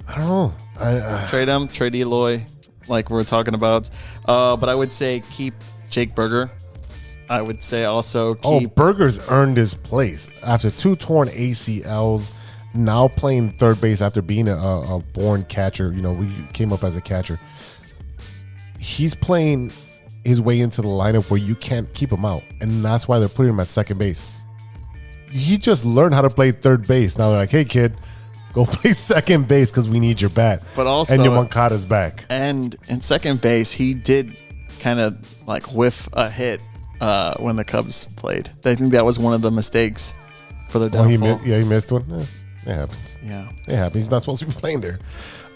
I don't know. Trade him, trade Eloy, like we're talking about. But I would say keep Jake Berger. I would say also keep. Berger's earned his place after 2 torn ACLs. Now playing third base after being a born catcher. You know, we came up as a catcher. He's playing his way into the lineup where you can't keep him out, and that's why they're putting him at second base. He just learned how to play third base. Now they're like, "Hey, kid, go play second base because we need your bat." But also, and your Moncada's back. And in second base, he did kind of like whiff a hit when the Cubs played. I think that was one of the mistakes for their downfall. He missed one. It happens. Yeah, it happens. He's not supposed to be playing there.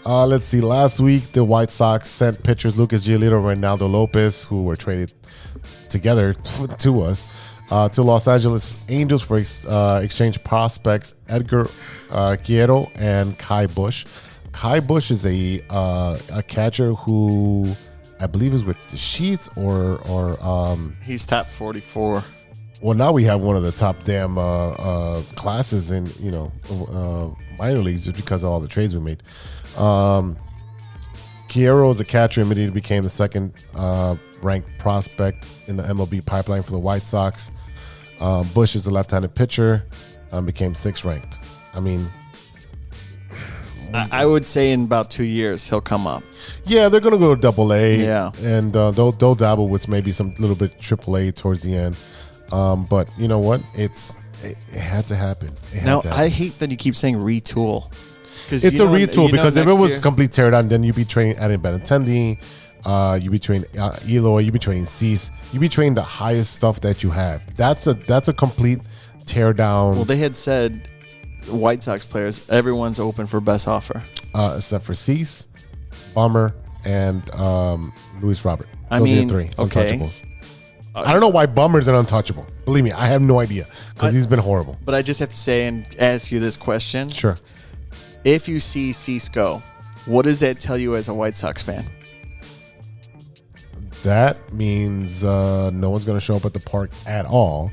Let's see. Last week, the White Sox sent pitchers Lucas Giolito and Ronaldo Lopez, who were traded together to us, to Los Angeles Angels for exchange prospects Edgar Guerrero and Kai Bush. Kai Bush is a catcher who I believe is with the Sheets or he's top 44. Well, now we have one of the top damn classes in minor leagues just because of all the trades we made. Guerrero is a catcher, immediately became the second ranked prospect in the MLB pipeline for the White Sox. Bush is a left-handed pitcher, became 6th ranked. I mean, I would say in about 2 years he'll come up. Yeah, they're gonna go Double-A. Yeah, and they'll dabble with maybe some little bit Triple-A towards the end. But you know what? It had to happen. I hate that you keep saying retool. It's a retool because if it was complete teardown, then you'd be training Adam Benintendi, you'd be training Eloy, you'd be training Cease, you'd be training the highest stuff that you have. That's a complete teardown. Well, they had said White Sox players, everyone's open for best offer, except for Cease, Bummer, and Luis Robert. Those are the 3 untouchables. I don't know why Bummer's an untouchable. Believe me, I have no idea because he's been horrible. But I just have to say and ask you this question. Sure. If you see Cease go, what does that tell you as a White Sox fan? That means no one's going to show up at the park at all.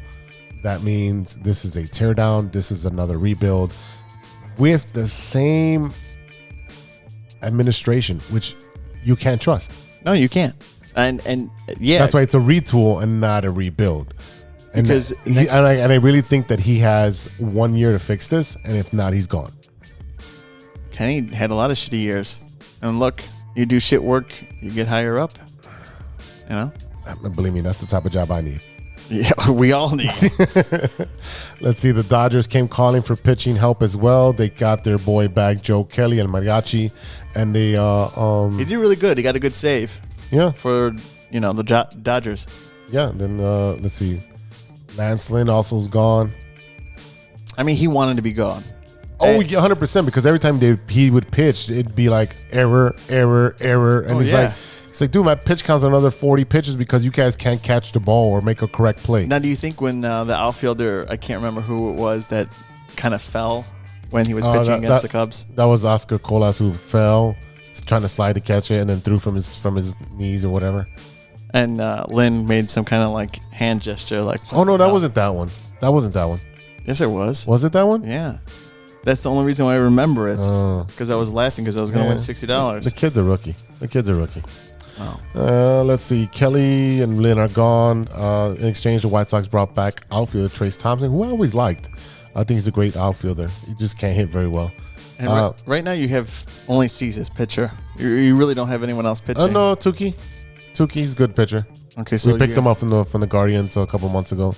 That means this is a teardown. This is another rebuild with the same administration, which you can't trust. No, you can't. And yeah, that's why it's a retool and not a rebuild. And because I really think that he has 1 year to fix this, and if not, he's gone. Kenny had a lot of shitty years, and look, you do shit work, you get higher up. You know, believe me, that's the type of job I need. Yeah, we all need. Let's see. The Dodgers came calling for pitching help as well. They got their boy back, Joe Kelly and Mariachi, and they he did really good. He got a good save. Yeah, for the Dodgers. Yeah. Then let's see. Lance Lynn also is gone. I mean, he wanted to be gone. Oh, 100%. Because every time he would pitch, it'd be like error, and he's like, dude, my pitch counts another 40 pitches because you guys can't catch the ball or make a correct play. Now, do you think when the outfielder, I can't remember who it was, that kind of fell when he was pitching against the Cubs? That was Oscar Colas who fell, trying to slide to catch it, and then threw from his knees or whatever. And Lynn made some kind of like hand gesture, like, "Oh no, that wasn't that one. That wasn't that one." Yes, it was. Was it that one? Yeah. That's the only reason why I remember it, because I was laughing because I was going to win $60. The kid's a rookie. Oh. Let's see. Kelly and Lynn are gone. In exchange, the White Sox brought back outfielder Trace Thompson, who I always liked. I think he's a great outfielder. He just can't hit very well. And right now, you have only Cease as pitcher. You really don't have anyone else pitching. No, Tukey. Tukey's a good pitcher. Okay, so we picked him up from the Guardians a couple months ago.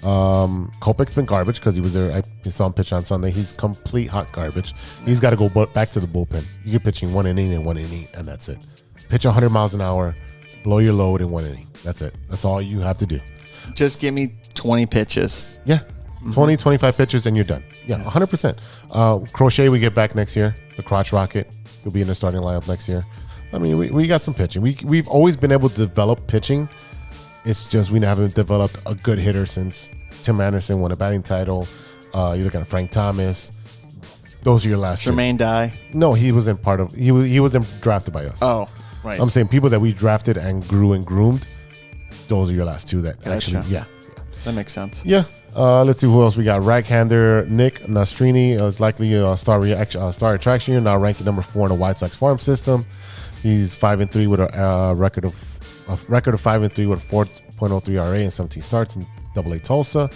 Kopech's been garbage because he was there. I saw him pitch on Sunday. He's complete hot garbage. He's got to go back to the bullpen. You get pitching 1 inning and 1 inning, and that's it. Pitch 100 miles an hour, blow your load in 1 inning. That's it. That's all you have to do. Just give me 20 pitches. Yeah. 20, 25 pitches, and you're done. Yeah, 100%. Crochet, we get back next year. The crotch rocket will be in the starting lineup next year. I mean, we got some pitching. We've always been able to develop pitching. It's just we haven't developed a good hitter since Tim Anderson won a batting title. You're looking at Frank Thomas. Those are your last two. Jermaine Dye. No, he wasn't part of. He wasn't drafted by us. Oh, right. I'm saying people that we drafted and grew and groomed. Those are your last two that Gotcha. actually, yeah. That makes sense. Yeah. Let's see who else we got. Right-hander Nick Nastrini is likely a star attraction here, now ranking number 4 in the White Sox farm system. He's 5-3 with a record of 5-3 with a 4.03 RA and 17 starts in AA Tulsa.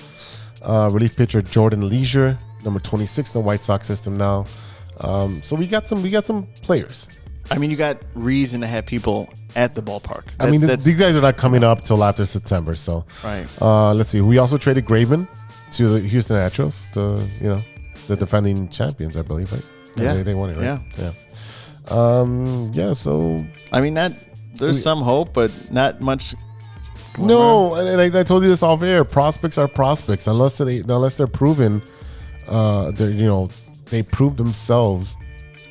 Relief pitcher Jordan Leisure, number 26 in the White Sox system now. So we got some players. I mean, you got reason to have people at the ballpark. I mean, these guys are not coming up till after September. So, right. Let's see. We also traded Graveman to the Houston Astros, the defending champions, I believe, right? Yeah, they won it, right? Yeah. So I mean, there's some hope, but not much. No, and I told you this off air. Prospects are prospects unless they're proven. They prove themselves.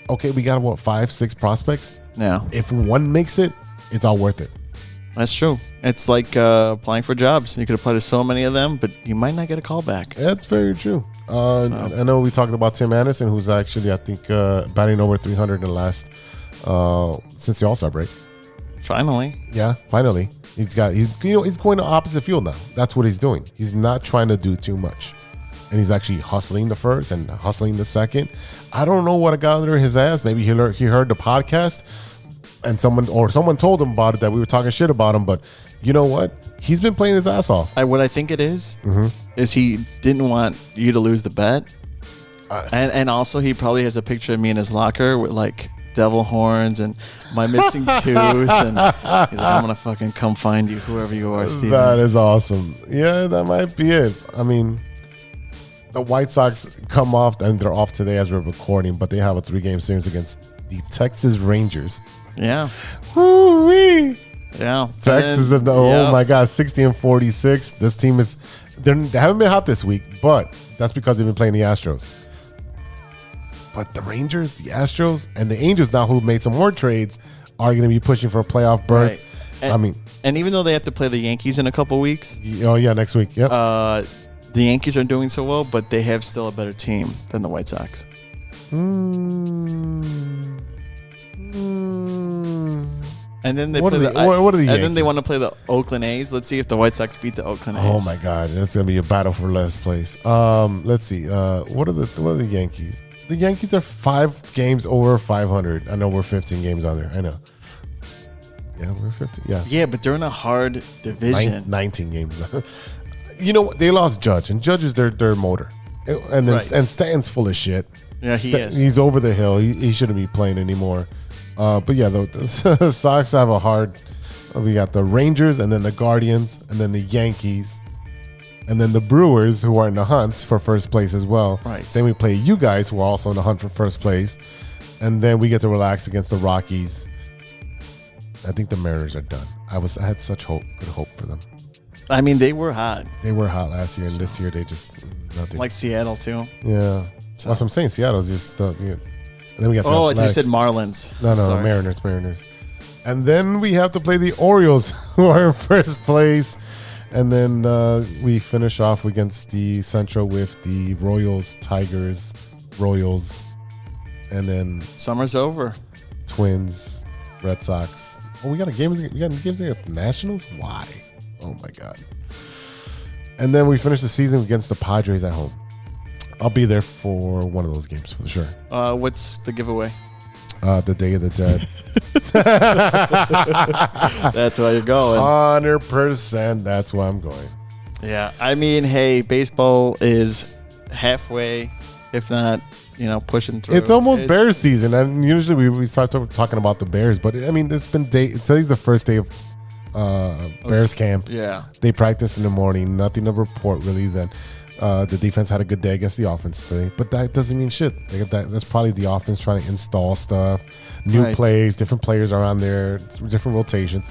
Okay, we got 5-6 prospects. Yeah. If one makes it, it's all worth it. That's true. It's like applying for jobs. You could apply to so many of them, but you might not get a call back. That's very true. I know we talked about Tim Anderson, who's actually, I think, batting over 300 in the last since the All-Star break. Finally. Yeah, finally. He's going to opposite field now. That's what he's doing. He's not trying to do too much. And he's actually hustling the first and hustling the second. I don't know what got under his ass. Maybe he heard the podcast and someone told him about it, that we were talking shit about him. But you know what? He's been playing his ass off. What I think it is he didn't want you to lose the bet. And also he probably has a picture of me in his locker with like devil horns and my missing tooth. And he's like, I'm going to fucking come find you, whoever you are, Steven. That is awesome. Yeah, that might be it. I mean, the White Sox come off, and they're off today as we're recording, but they have a 3-game series against the Texas Rangers. Yeah. Woo-wee. Yeah. Texas, oh my God, 60-46. This team they haven't been hot this week, but that's because they've been playing the Astros. But the Rangers, the Astros, and the Angels now, who made some more trades, are going to be pushing for a playoff berth. Right. And even though they have to play the Yankees in a couple weeks. Oh, yeah, next week. Yep. The Yankees are doing so well, but they have still a better team than the White Sox. And then they what play are the and Yankees? then they want to play the Oakland A's. Let's see if the White Sox beat the Oakland A's. Oh my God, that's gonna be a battle for last place. Let's see. What are the Yankees? The Yankees are 5 games over 500. I know we're 15 games under. I know. Yeah, we're 15. Yeah. Yeah, but they're in a hard division. 19 games. You know what? They lost Judge, and Judge is their motor, and then and Stanton's full of shit. Yeah, he is. He's over the hill. He shouldn't be playing anymore. But yeah, the Sox have a hard. We got the Rangers, and then the Guardians, and then the Yankees, and then the Brewers, who are in the hunt for first place as well. Right. Then we play you guys, who are also in the hunt for first place, and then we get to relax against the Rockies. I think the Mariners are done. I had such good hope for them. I mean, they were hot. They were hot last year, and this year they just nothing. Like Seattle too. Yeah, So. that's what I'm saying. Seattle's just. And then we got. Oh, the you said Marlins. No, Sorry. Mariners. And then we have to play the Orioles, who are in first place, and then we finish off against the Central with the Royals, Tigers, Royals, and then Summer's over. Twins, Red Sox. Oh, we got games against the Nationals. Why? Oh my God. And then we finish the season against the Padres at home. I'll be there for one of those games for sure. What's the giveaway? The Day of the Dead. That's why you're going. 100%. That's why I'm going. Yeah. I mean, hey, baseball is halfway, if not, pushing through. It's almost Bears season, and usually we start talking about the Bears, but I mean, it's today's the first day of Bears camp. Yeah. They practice in the morning. Nothing to report really. Then the defense had a good day against the offense today, but that doesn't mean shit. That's probably the offense trying to install stuff, new plays, different players are on there, different rotations.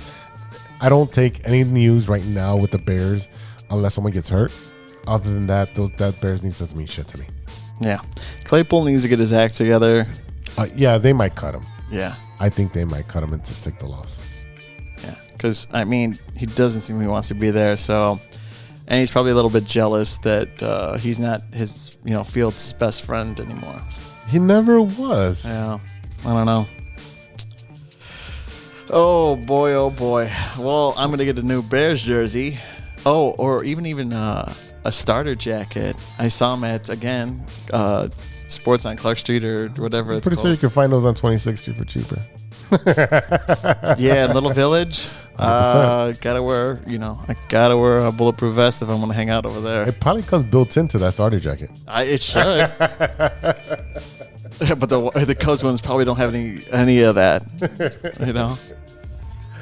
I don't take any news right now with the Bears unless someone gets hurt. Other than that, that Bears news doesn't mean shit to me. Yeah. Claypool needs to get his act together. Yeah, they might cut him. Yeah. I think they might cut him and just take the loss. Yeah. Because, I mean, he doesn't seem he wants to be there. So, and he's probably a little bit jealous that he's not his, Fields' best friend anymore. He never was. Yeah. I don't know. Oh, boy, oh, boy. Well, I'm going to get a new Bears jersey. Oh, or even a starter jacket. I saw him at, again, Sports on Clark Street or whatever it's Pretty called. sure you can find those on 26th Street for cheaper. Yeah, Little Village. 100%. Gotta wear, I gotta wear a bulletproof vest if I'm gonna hang out over there. It probably comes built into that starter jacket. It should. But the Cubs ones probably don't have any of that.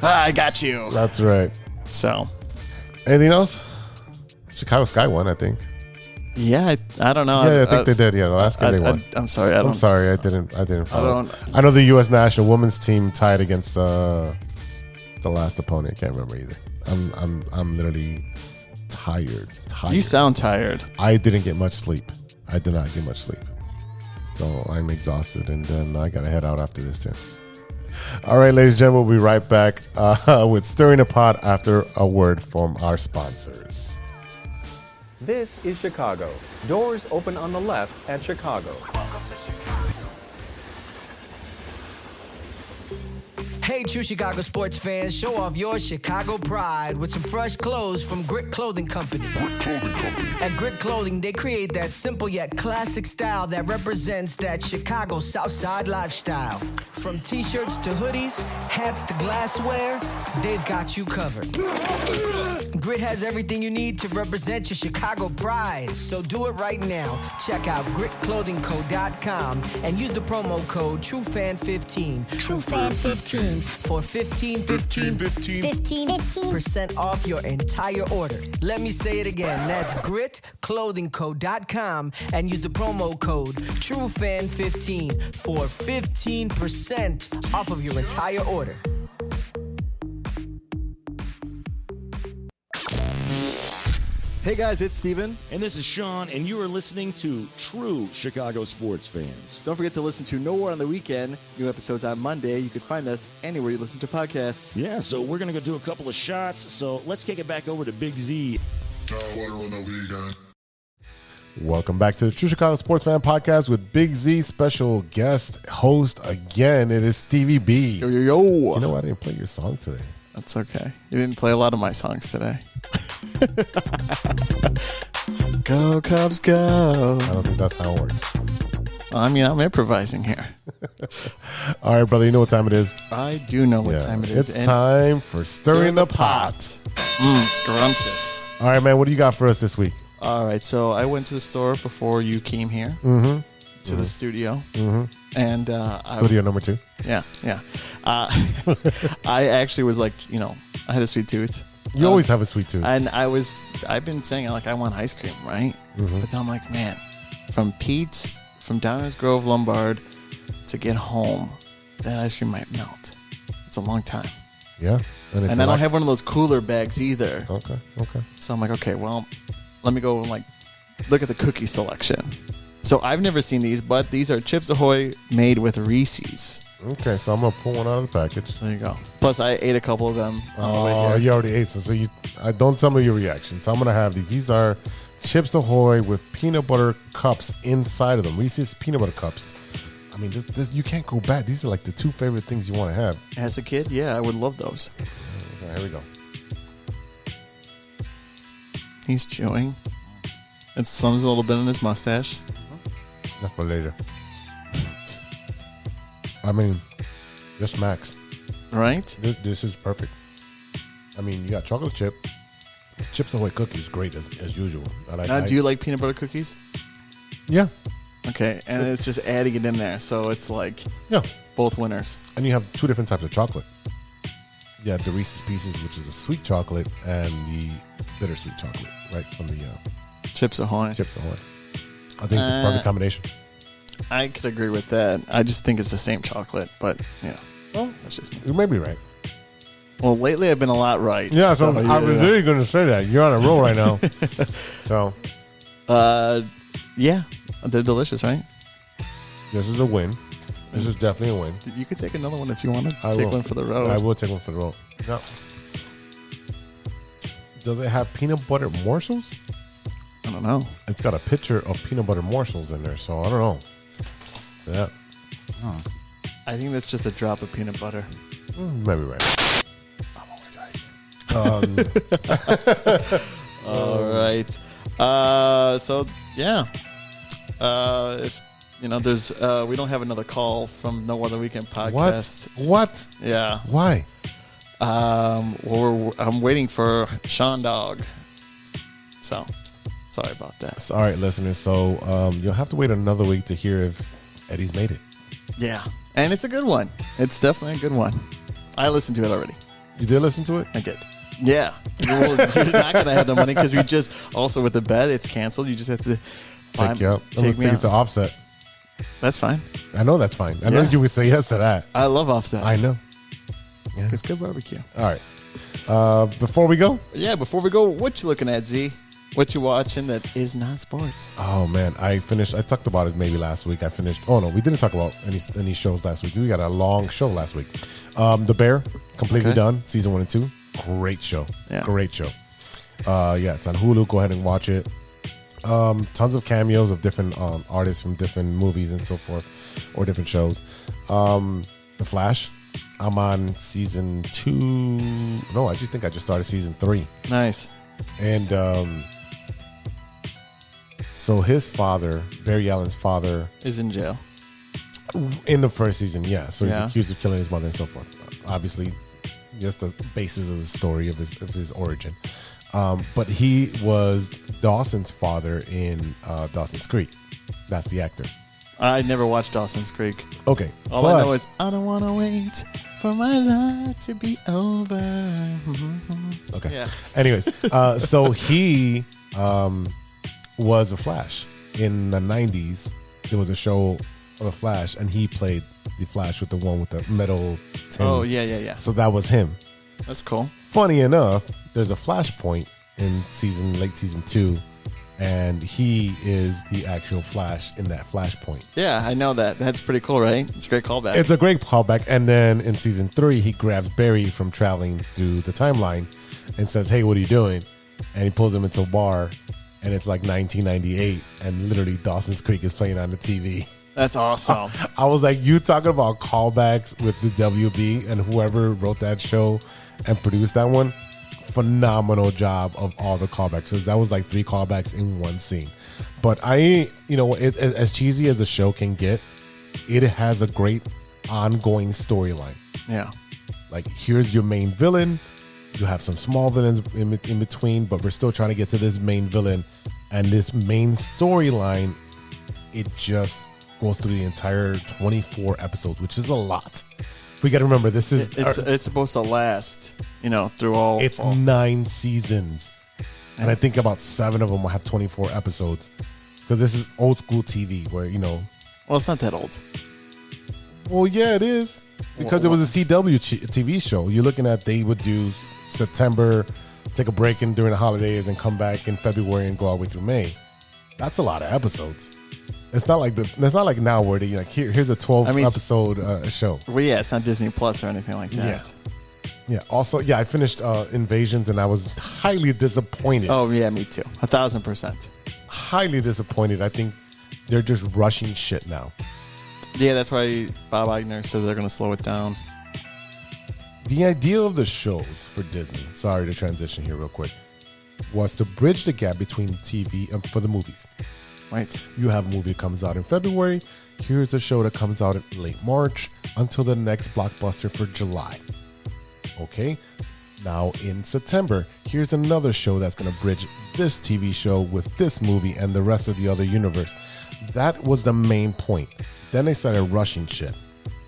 I got you. That's right. So, anything else? Chicago Sky won, I think. yeah, I don't know. Yeah, I think they did. Yeah, the last game they won. I'm sorry. I'm sorry, I didn't follow. don't- I know the U.S. national women's team tied against the last opponent. I can't remember either. I'm literally tired. You sound tired. I didn't get much sleep. I did not get much sleep. So I'm exhausted, and then I got to head out after this too. All right, ladies and gentlemen, we'll be right back with Stirring the Pot after a word from our sponsors. This is Chicago. Doors open on the left at Chicago. Hey, true Chicago sports fans, show off your Chicago pride with some fresh clothes from Grit Clothing Company. At Grit Clothing, they create that simple yet classic style that represents that Chicago Southside lifestyle. From t-shirts to hoodies, hats to glassware, they've got you covered. Grit has everything you need to represent your Chicago pride, so do it right now. Check out gritclothingco.com and use the promo code TrueFan15. TrueFan15. For 15% off your entire order. Let me say it again. That's gritclothingco.com and use the promo code TrueFan15 for 15% off of your entire order. Hey guys, it's Steven. And this is Sean, and you are listening to True Chicago Sports Fans. Don't forget to listen to Nowhere on the Weekend. New episodes on Monday. You can find us anywhere you listen to podcasts. Yeah, so we're going to go do a couple of shots, so let's kick it back over to Big Z. Welcome back to the True Chicago Sports Fan Podcast with Big Z, special guest host again. It is Stevie-B. Yo. You know, I didn't play your song today. That's okay. You didn't play a lot of my songs today. Go, Cubs, go. I don't think that's how it works. I mean, I'm improvising here. All right, brother, you know what time it is? I do know what time it is. It's time for Stirring the Pot. Scrumptious. All right, man, what do you got for us this week? All right, so I went to the store before you came here to the studio. And Studio number 2. Yeah. I actually was like, I had a sweet tooth. You always have a sweet tooth. And I've been saying, like, I want ice cream, right? But then I'm like, man, from Pete's, from Downers Grove, Lombard, to get home, that ice cream might melt. It's a long time. Yeah. And I don't have one of those cooler bags either. Okay. So I'm like, okay, well, let me go and, like, look at the cookie selection. So I've never seen these, but these are Chips Ahoy made with Reese's. Okay, so I'm going to pull one out of the package. There you go. Plus, I ate a couple of them on the way Oh, here. you already ate some. So don't tell me your reaction. So I'm going to have these. These are Chips Ahoy with peanut butter cups inside of them. Reese's peanut butter cups. I mean, this you can't go back. These are like the 2 favorite things you want to have. As a kid, yeah, I would love those. So here we go. He's chewing. It sums a little bit in his mustache. That's for later. I mean, just max. Right? This is perfect. I mean, you got chocolate chip. Chips Ahoy cookies, great as usual. Do you like peanut butter cookies? Yeah. Okay, and it's just adding it in there, so it's like both winners. And you have 2 different types of chocolate. You have the Reese's Pieces, which is a sweet chocolate, and the bittersweet chocolate, right from the Chips Ahoy. Chips Ahoy. I think it's a perfect combination. I could agree with that. I just think it's the same chocolate, but Well, that's just me. you may be right. Well, lately I've been a lot right. Yeah, so I was really going to say that. You're on a roll right now. So, yeah. They're delicious, right? This is a win. This is definitely a win. You could take another one if you want to I take will. one for the road. I will take one for the road. Now, does it have peanut butter morsels? I don't know. It's got a picture of peanut butter morsels in there, so I don't know. So yeah, I think that's just a drop of peanut butter. maybe right. I'm always right. All right. So yeah. If there's we don't have another call from No Other Weekend podcast. What? Yeah. Why? I'm waiting for Sean Dog. So sorry about that. All right, listeners. So you'll have to wait another week to hear if Eddie's made it. Yeah. And it's a good one. It's definitely a good one. I listened to it already. You did listen to it? I did. Yeah. You're not going to have the money because we just, also with the bet, it's canceled. You just have to Take you up. I'm take gonna me take it out. to Offset. That's fine. I know that's fine. I know Yeah. you would say yes to that. I love Offset. I know. It's good barbecue. All right. Before we go, Yeah, before we go, what you looking at, Z? What you watching that is not sports? oh man, I talked about it maybe last week. Oh no, we didn't talk about any shows last week. We got a long show last week. The Bear, completely Okay. done, season 1 and 2. Great show. Yeah. Great show. Yeah, it's on Hulu. Go ahead and watch it. Tons of cameos of different artists from different movies and so forth, or different shows. The Flash, I'm on season 2. No, I just think I just started season 3. Nice. And so his father, Barry Allen's father, Is in jail. in the first season, yeah. So he's Yeah. accused of killing his mother and so forth. Obviously, just the basis of the story of his origin. But he was Dawson's father in Dawson's Creek. That's the actor. I never watched Dawson's Creek. Okay. All I know is I don't want to wait for my life to be over. Okay. Yeah. Anyways, so he was a Flash in the 90s. There was a show of the Flash, and he played the Flash with the one with the metal tin. Oh, yeah. So that was him. That's cool. Funny enough, there's a Flashpoint in late season 2, and he is the actual Flash in that Flashpoint. Yeah, I know that. That's pretty cool, right? It's a great callback. It's a great callback. And then in season 3, he grabs Barry from traveling through the timeline and says, "Hey, what are you doing?" And he pulls him into a bar, and it's like 1998, and literally Dawson's Creek is playing on the TV. That's awesome. I was like, you talking about callbacks with the WB and whoever wrote that show and produced that one, phenomenal job of all the callbacks. So that was like 3 callbacks in one scene. But as cheesy as the show can get, it has a great ongoing storyline. Yeah. Like, here's your main villain. You have some small villains in between, but we're still trying to get to this main villain. And this main storyline, it just goes through the entire 24 episodes, which is a lot. We got to remember, this is It's supposed to last, through all. it's 9 seasons, and I think about 7 of them will have 24 episodes, because this is old school TV where Well, it's not that old. well, yeah, it is, because it was a CW TV show. You're looking at, they would do September, take a break in during the holidays, and come back in February and go all the way through May. That's a lot of episodes. It's not like now where they here's a 12 episode show. Well, yeah, it's not Disney Plus or anything like that. Yeah. Also, I finished Invasions, and I was highly disappointed. Oh, yeah, me too. 1,000%. Highly disappointed. I think they're just rushing shit now. Yeah, that's why Bob Iger said they're going to slow it down. The idea of the shows for Disney, sorry to transition here real quick, was to bridge the gap between TV and for the movies. Right. You have a movie that comes out in February. Here's a show that comes out in late March until the next blockbuster for July. Okay. Now in September, here's another show that's going to bridge this TV show with this movie and the rest of the other universe. That was the main point. Then they started rushing shit.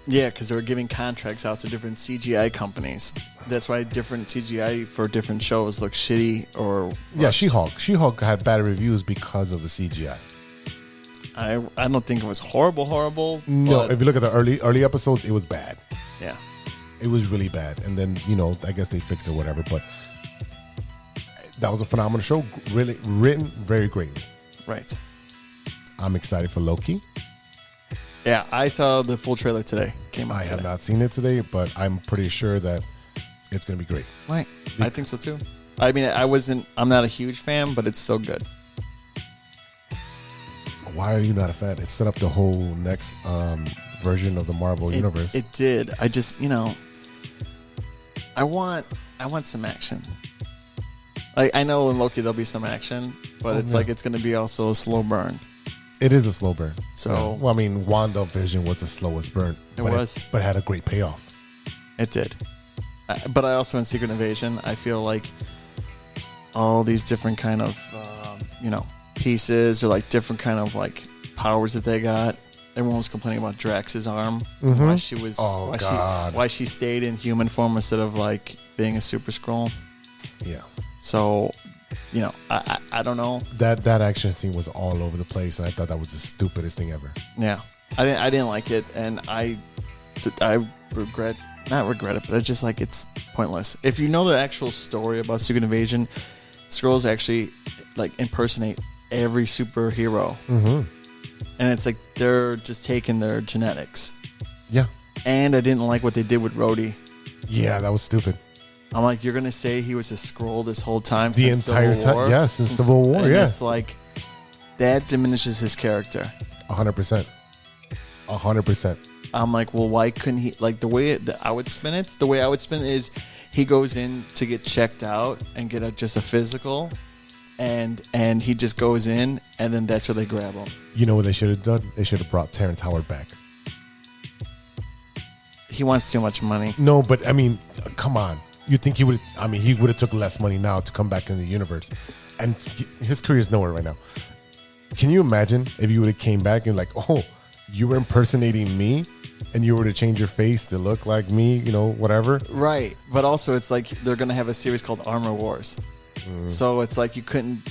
Yeah, because they were giving contracts out to different CGI companies. That's why different CGI for different shows look shitty or... Yeah, She-Hulk. She-Hulk had bad reviews because of the CGI. I don't think it was horrible. No, but if you look at the early episodes, it was bad. yeah. It was really bad. And then, I guess they fixed it, whatever. But that was a phenomenal show. Really written very greatly. Right. I'm excited for Loki. Yeah, I saw the full trailer today. Came out I have today. not seen it today, but I'm pretty sure that it's going to be great. Right. I think so too. I mean, I'm not a huge fan, but it's still good. Why are you not a fan? It set up the whole next version of the Marvel universe. It did. I just, I want some action. I know in Loki there'll be some action, but it's like it's going to be also a slow burn. It is a slow burn. So, well, I mean, WandaVision was the slowest burn. But it had a great payoff. It did. But I also in Secret Invasion, I feel like all these different kind of, pieces or like different kind of like powers that they got. Everyone was complaining about Drax's arm. Why she was, why she stayed in human form instead of like being a Super Skrull. Yeah. So, I don't know. That action scene was all over the place, and I thought that was the stupidest thing ever. Yeah, I didn't like it, and I not regret it, but it's just like it's pointless. If you know the actual story about Secret Invasion, Skrulls actually like impersonate every superhero, and it's like they're just taking their genetics. Yeah, and I didn't like what they did with Rhodey. Yeah, that was stupid. I'm like, you're gonna say he was a Skrull this whole time? The entire time, yes, since Civil War, yeah. It's like that diminishes his character. 100%. 100%. I'm like, well, why couldn't he? Like the way I would spin it. The way I would spin it is, he goes in to get checked out and get just a physical, and he just goes in, and then that's where they grab him. You know what they should have done? They should have brought Terrence Howard back. He wants too much money. No, but I mean, come on. You think he would? I mean, he would have took less money now to come back in the universe, and his career is nowhere right now. Can you imagine if you would have came back and like, oh, you were impersonating me, and you were to change your face to look like me, whatever. Right, but also it's like they're gonna have a series called Armor Wars, so it's like you couldn't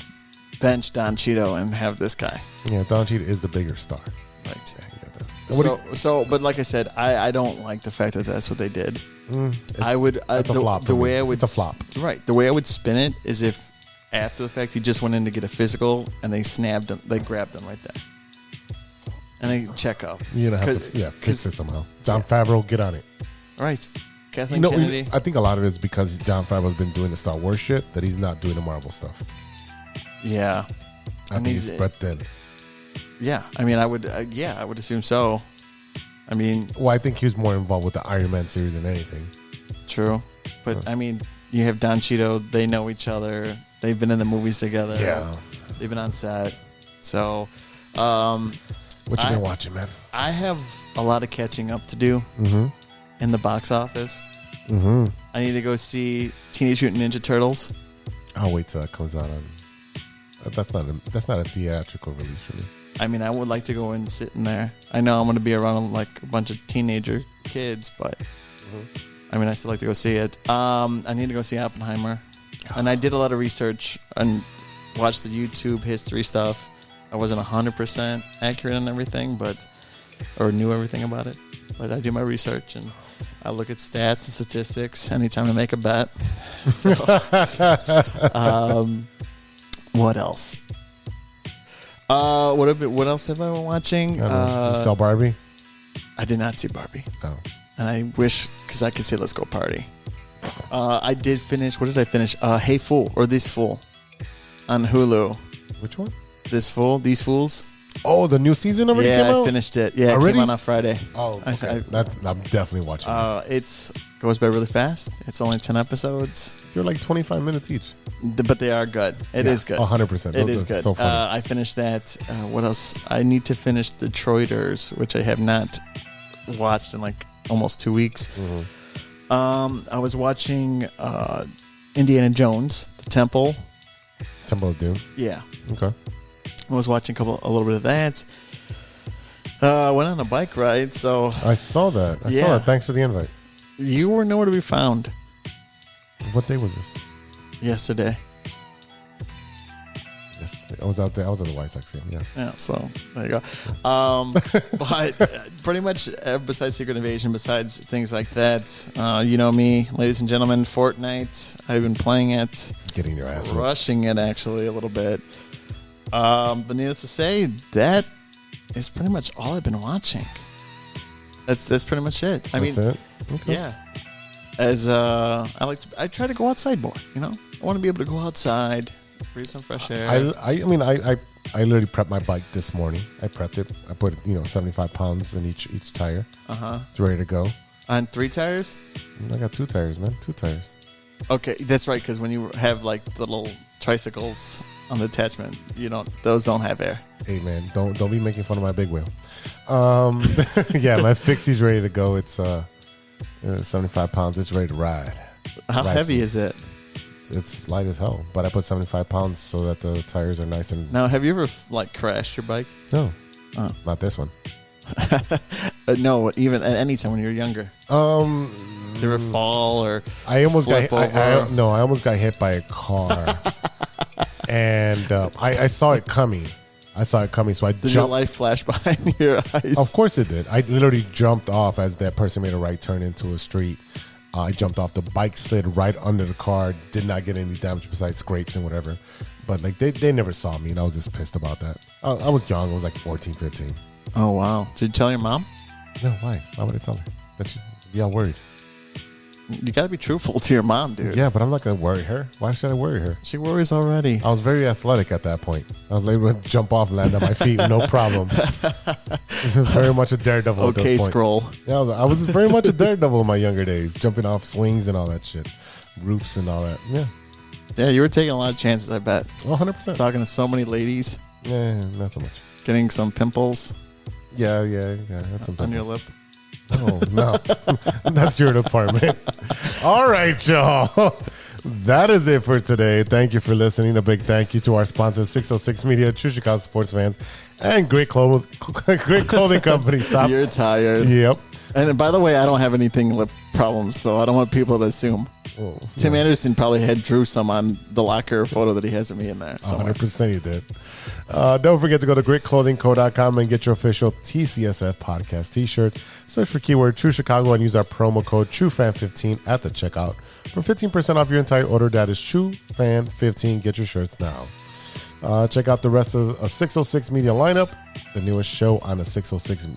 bench Don Cheadle and have this guy. Yeah, Don Cheadle is the bigger star. Right. Yeah, but like I said, I don't like the fact that that's what they did. It's a flop. It's a flop. Right. The way I would spin it is if after the fact he just went in to get a physical and they snapped him, they grabbed him right there, and they check up. You're gonna have to fix it somehow. John Favreau, get on it. Right. Kathleen Kennedy. I think a lot of it is because John Favreau's been doing the Star Wars shit that he's not doing the Marvel stuff. Yeah. I think he's spread thin. Yeah, I mean, I would assume so. I mean, well, I think he was more involved with the Iron Man series than anything. True, but I mean, you have Don Cheadle. They know each other. They've been in the movies together. Yeah, they've been on set. So, what you been watching, man? I have a lot of catching up to do in the box office. I need to go see Teenage Mutant Ninja Turtles. I'll wait till that comes out on. That's not a theatrical release for me. I mean, I would like to go and sit in there. I know I'm going to be around like a bunch of teenager kids, but I mean, I still like to go see it. I need to go see Oppenheimer, and I did a lot of research and watched the YouTube history stuff. I wasn't 100% accurate on everything, or knew everything about it, but I do my research and I look at stats and statistics anytime I make a bet. So, what else? What else have I been watching? Did you saw Barbie? I did not see Barbie. Oh. And I wish, because I could say let's go party. I did finish, what did I finish? Hey Fool, or This Fool on Hulu. Which one? This Fool, These Fools. Oh, the new season already came out? Yeah, I finished it. Yeah, already? It came out on Friday. Oh, okay. I'm definitely watching it. It goes by really fast. It's only 10 episodes. They're like 25 minutes each. But they are good. It is good. 100%. It is good. So funny. I finished that. What else? I need to finish The Detroiters, which I have not watched in like almost 2 weeks. I was watching Indiana Jones, The Temple. Temple of Doom? Yeah. Okay. I was watching a little bit of that. Went on a bike ride, so... I saw that. I saw that. Thanks for the invite. You were nowhere to be found. What day was this? Yesterday. I was out there. I was at the White Sox game. Yeah. Yeah. So there you go. But pretty much besides Secret Invasion, besides things like that, you know me, ladies and gentlemen, Fortnite. I've been playing it. Getting your ass rushing it actually a little bit. But needless to say, that is pretty much all I've been watching. That's pretty much it. That's it? Okay. Yeah. As I try to go outside more. You know, I want to be able to go outside, breathe some fresh air. I literally prepped my bike this morning. I prepped it. I put 75 pounds in each tire. It's ready to go. On 3 tires? I got 2 tires, man. 2 tires. Okay, that's right. Because when you have like the little tricycles on the attachment, those don't have air. Hey man, don't be making fun of my big wheel. Yeah, my fixie's ready to go. It's 75 pounds. It's ready to ride. How heavy is it? It's light as hell, but I put 75 pounds so that the tires are nice and. Now, have you ever crashed your bike? No, not this one. No, even at any time when you were younger. Did you ever fall or? I almost got. over? I almost got hit by a car, and I saw it coming. So I jumped. Did your life flash behind your eyes? Of course it did. I literally jumped off as that person made a right turn into a street. I jumped off. The bike slid right under the car. Did not get any damage besides scrapes and whatever. But they never saw me, and I was just pissed about that. I was young. I was like 14, 15. Oh, wow. Did you tell your mom? No, why? Why would I tell her? That she'd be all worried. You got to be truthful to your mom, dude. Yeah, but I'm not going to worry her. Why should I worry her? She worries already. I was very athletic at that point. I was able to jump off and land on my feet, no problem. I was very much a daredevil at this point. Scroll. Yeah, I was very much a daredevil in my younger days, jumping off swings and all that shit, roofs and all that. Yeah. Yeah, you were taking a lot of chances, I bet. Oh, 100%. Talking to so many ladies. Yeah, not so much. Getting some pimples. Yeah. That's some pimples. On your lip. Oh, no. That's your department. All right, y'all. That is it for today. Thank you for listening. A big thank you to our sponsors, 606 Media, True Chicago Sports Fans, and Great Clothing Company. Stop. You're tired. Yep. And by the way, I don't have anything lip problems, so I don't want people to assume. Oh, Tim Anderson probably drew some on the locker photo that he has of me in there. 100% he did. Don't forget to go to greatclothingco.com and get your official TCSF podcast t-shirt. Search for keyword True Chicago and use our promo code TrueFan15 at the checkout for 15% off your entire order. That is TrueFan15. Get your shirts now. Check out the rest of a 606 Media lineup, the newest show on the 606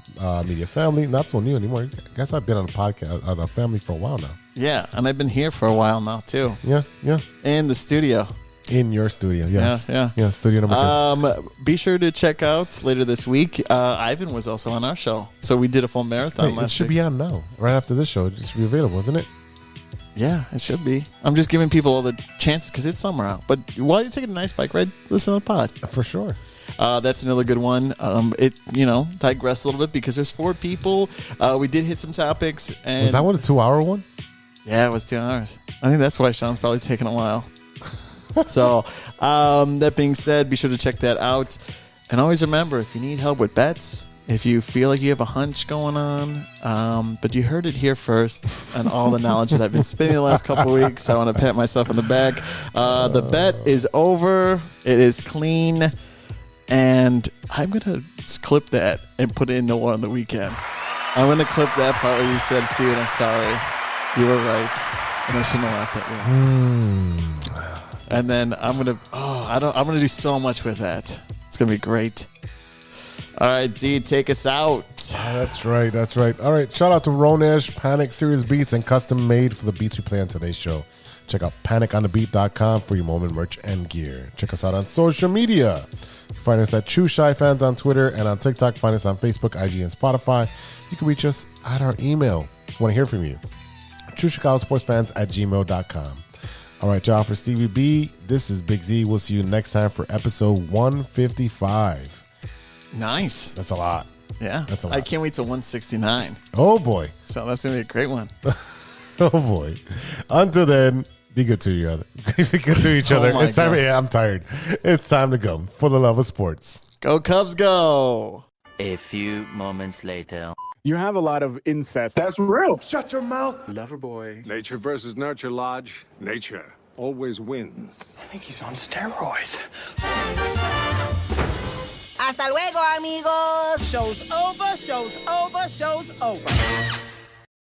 Media family. Not so new anymore. I guess I've been on the podcast, the family for a while now. Yeah, and I've been here for a while now, too. Yeah. In the studio. In your studio, yes. Yeah, studio number 2. Be sure to check out later this week. Ivan was also on our show, so we did a full marathon last week. It should be on now. Right after this show, it should be available, isn't it? Yeah, it should be. I'm just giving people all the chances because it's summer out. But while you're taking a nice bike ride, listen to the pod. For sure. That's another good one. It digressed a little bit because there's 4 people. We did hit some topics. And was that one a 2-hour one? Yeah, it was 2 hours. I think that's why Sean's probably taking a while. So, that being said, be sure to check that out. And always remember, if you need help with bets, if you feel like you have a hunch going on, but you heard it here first, and all the knowledge that I've been spinning the last couple of weeks, I want to pat myself on the back. The bet is over. It is clean. And I'm going to clip that and put it in No One on the Weekend. I'm going to clip that part where you said, Steven, I'm sorry. You were right. And I shouldn't have laughed at you. And then I'm gonna do so much with that. It's gonna be great. All right, Z, take us out. That's right. All right, shout out to Ronesh, Panic Series Beats, and custom made for the beats we play on today's show. Check out paniconthebeat.com for your moment merch and gear. Check us out on social media. You can find us at True Shy Fans on Twitter and on TikTok. Find us on Facebook, IG, and Spotify. You can reach us at our email. We want to hear from you. TrueChicagoSportsFans@gmail.com. All right, y'all, for Stevie-B, this is Big Z. We'll see you next time for episode 155. Nice. That's a lot. Yeah. That's a lot. I can't wait till 169. Oh, boy. So that's going to be a great one. Oh, boy. Until then, be good to each other. Be good to each other. It's time. Yeah, I'm tired. It's time to go. For the love of sports. Go Cubs, go. A few moments later. You have a lot of incest. That's real. Shut your mouth. Lover boy. Nature versus nurture, Lodge. Nature always wins. I think he's on steroids. Hasta luego, amigos. Show's over, show's over, show's over.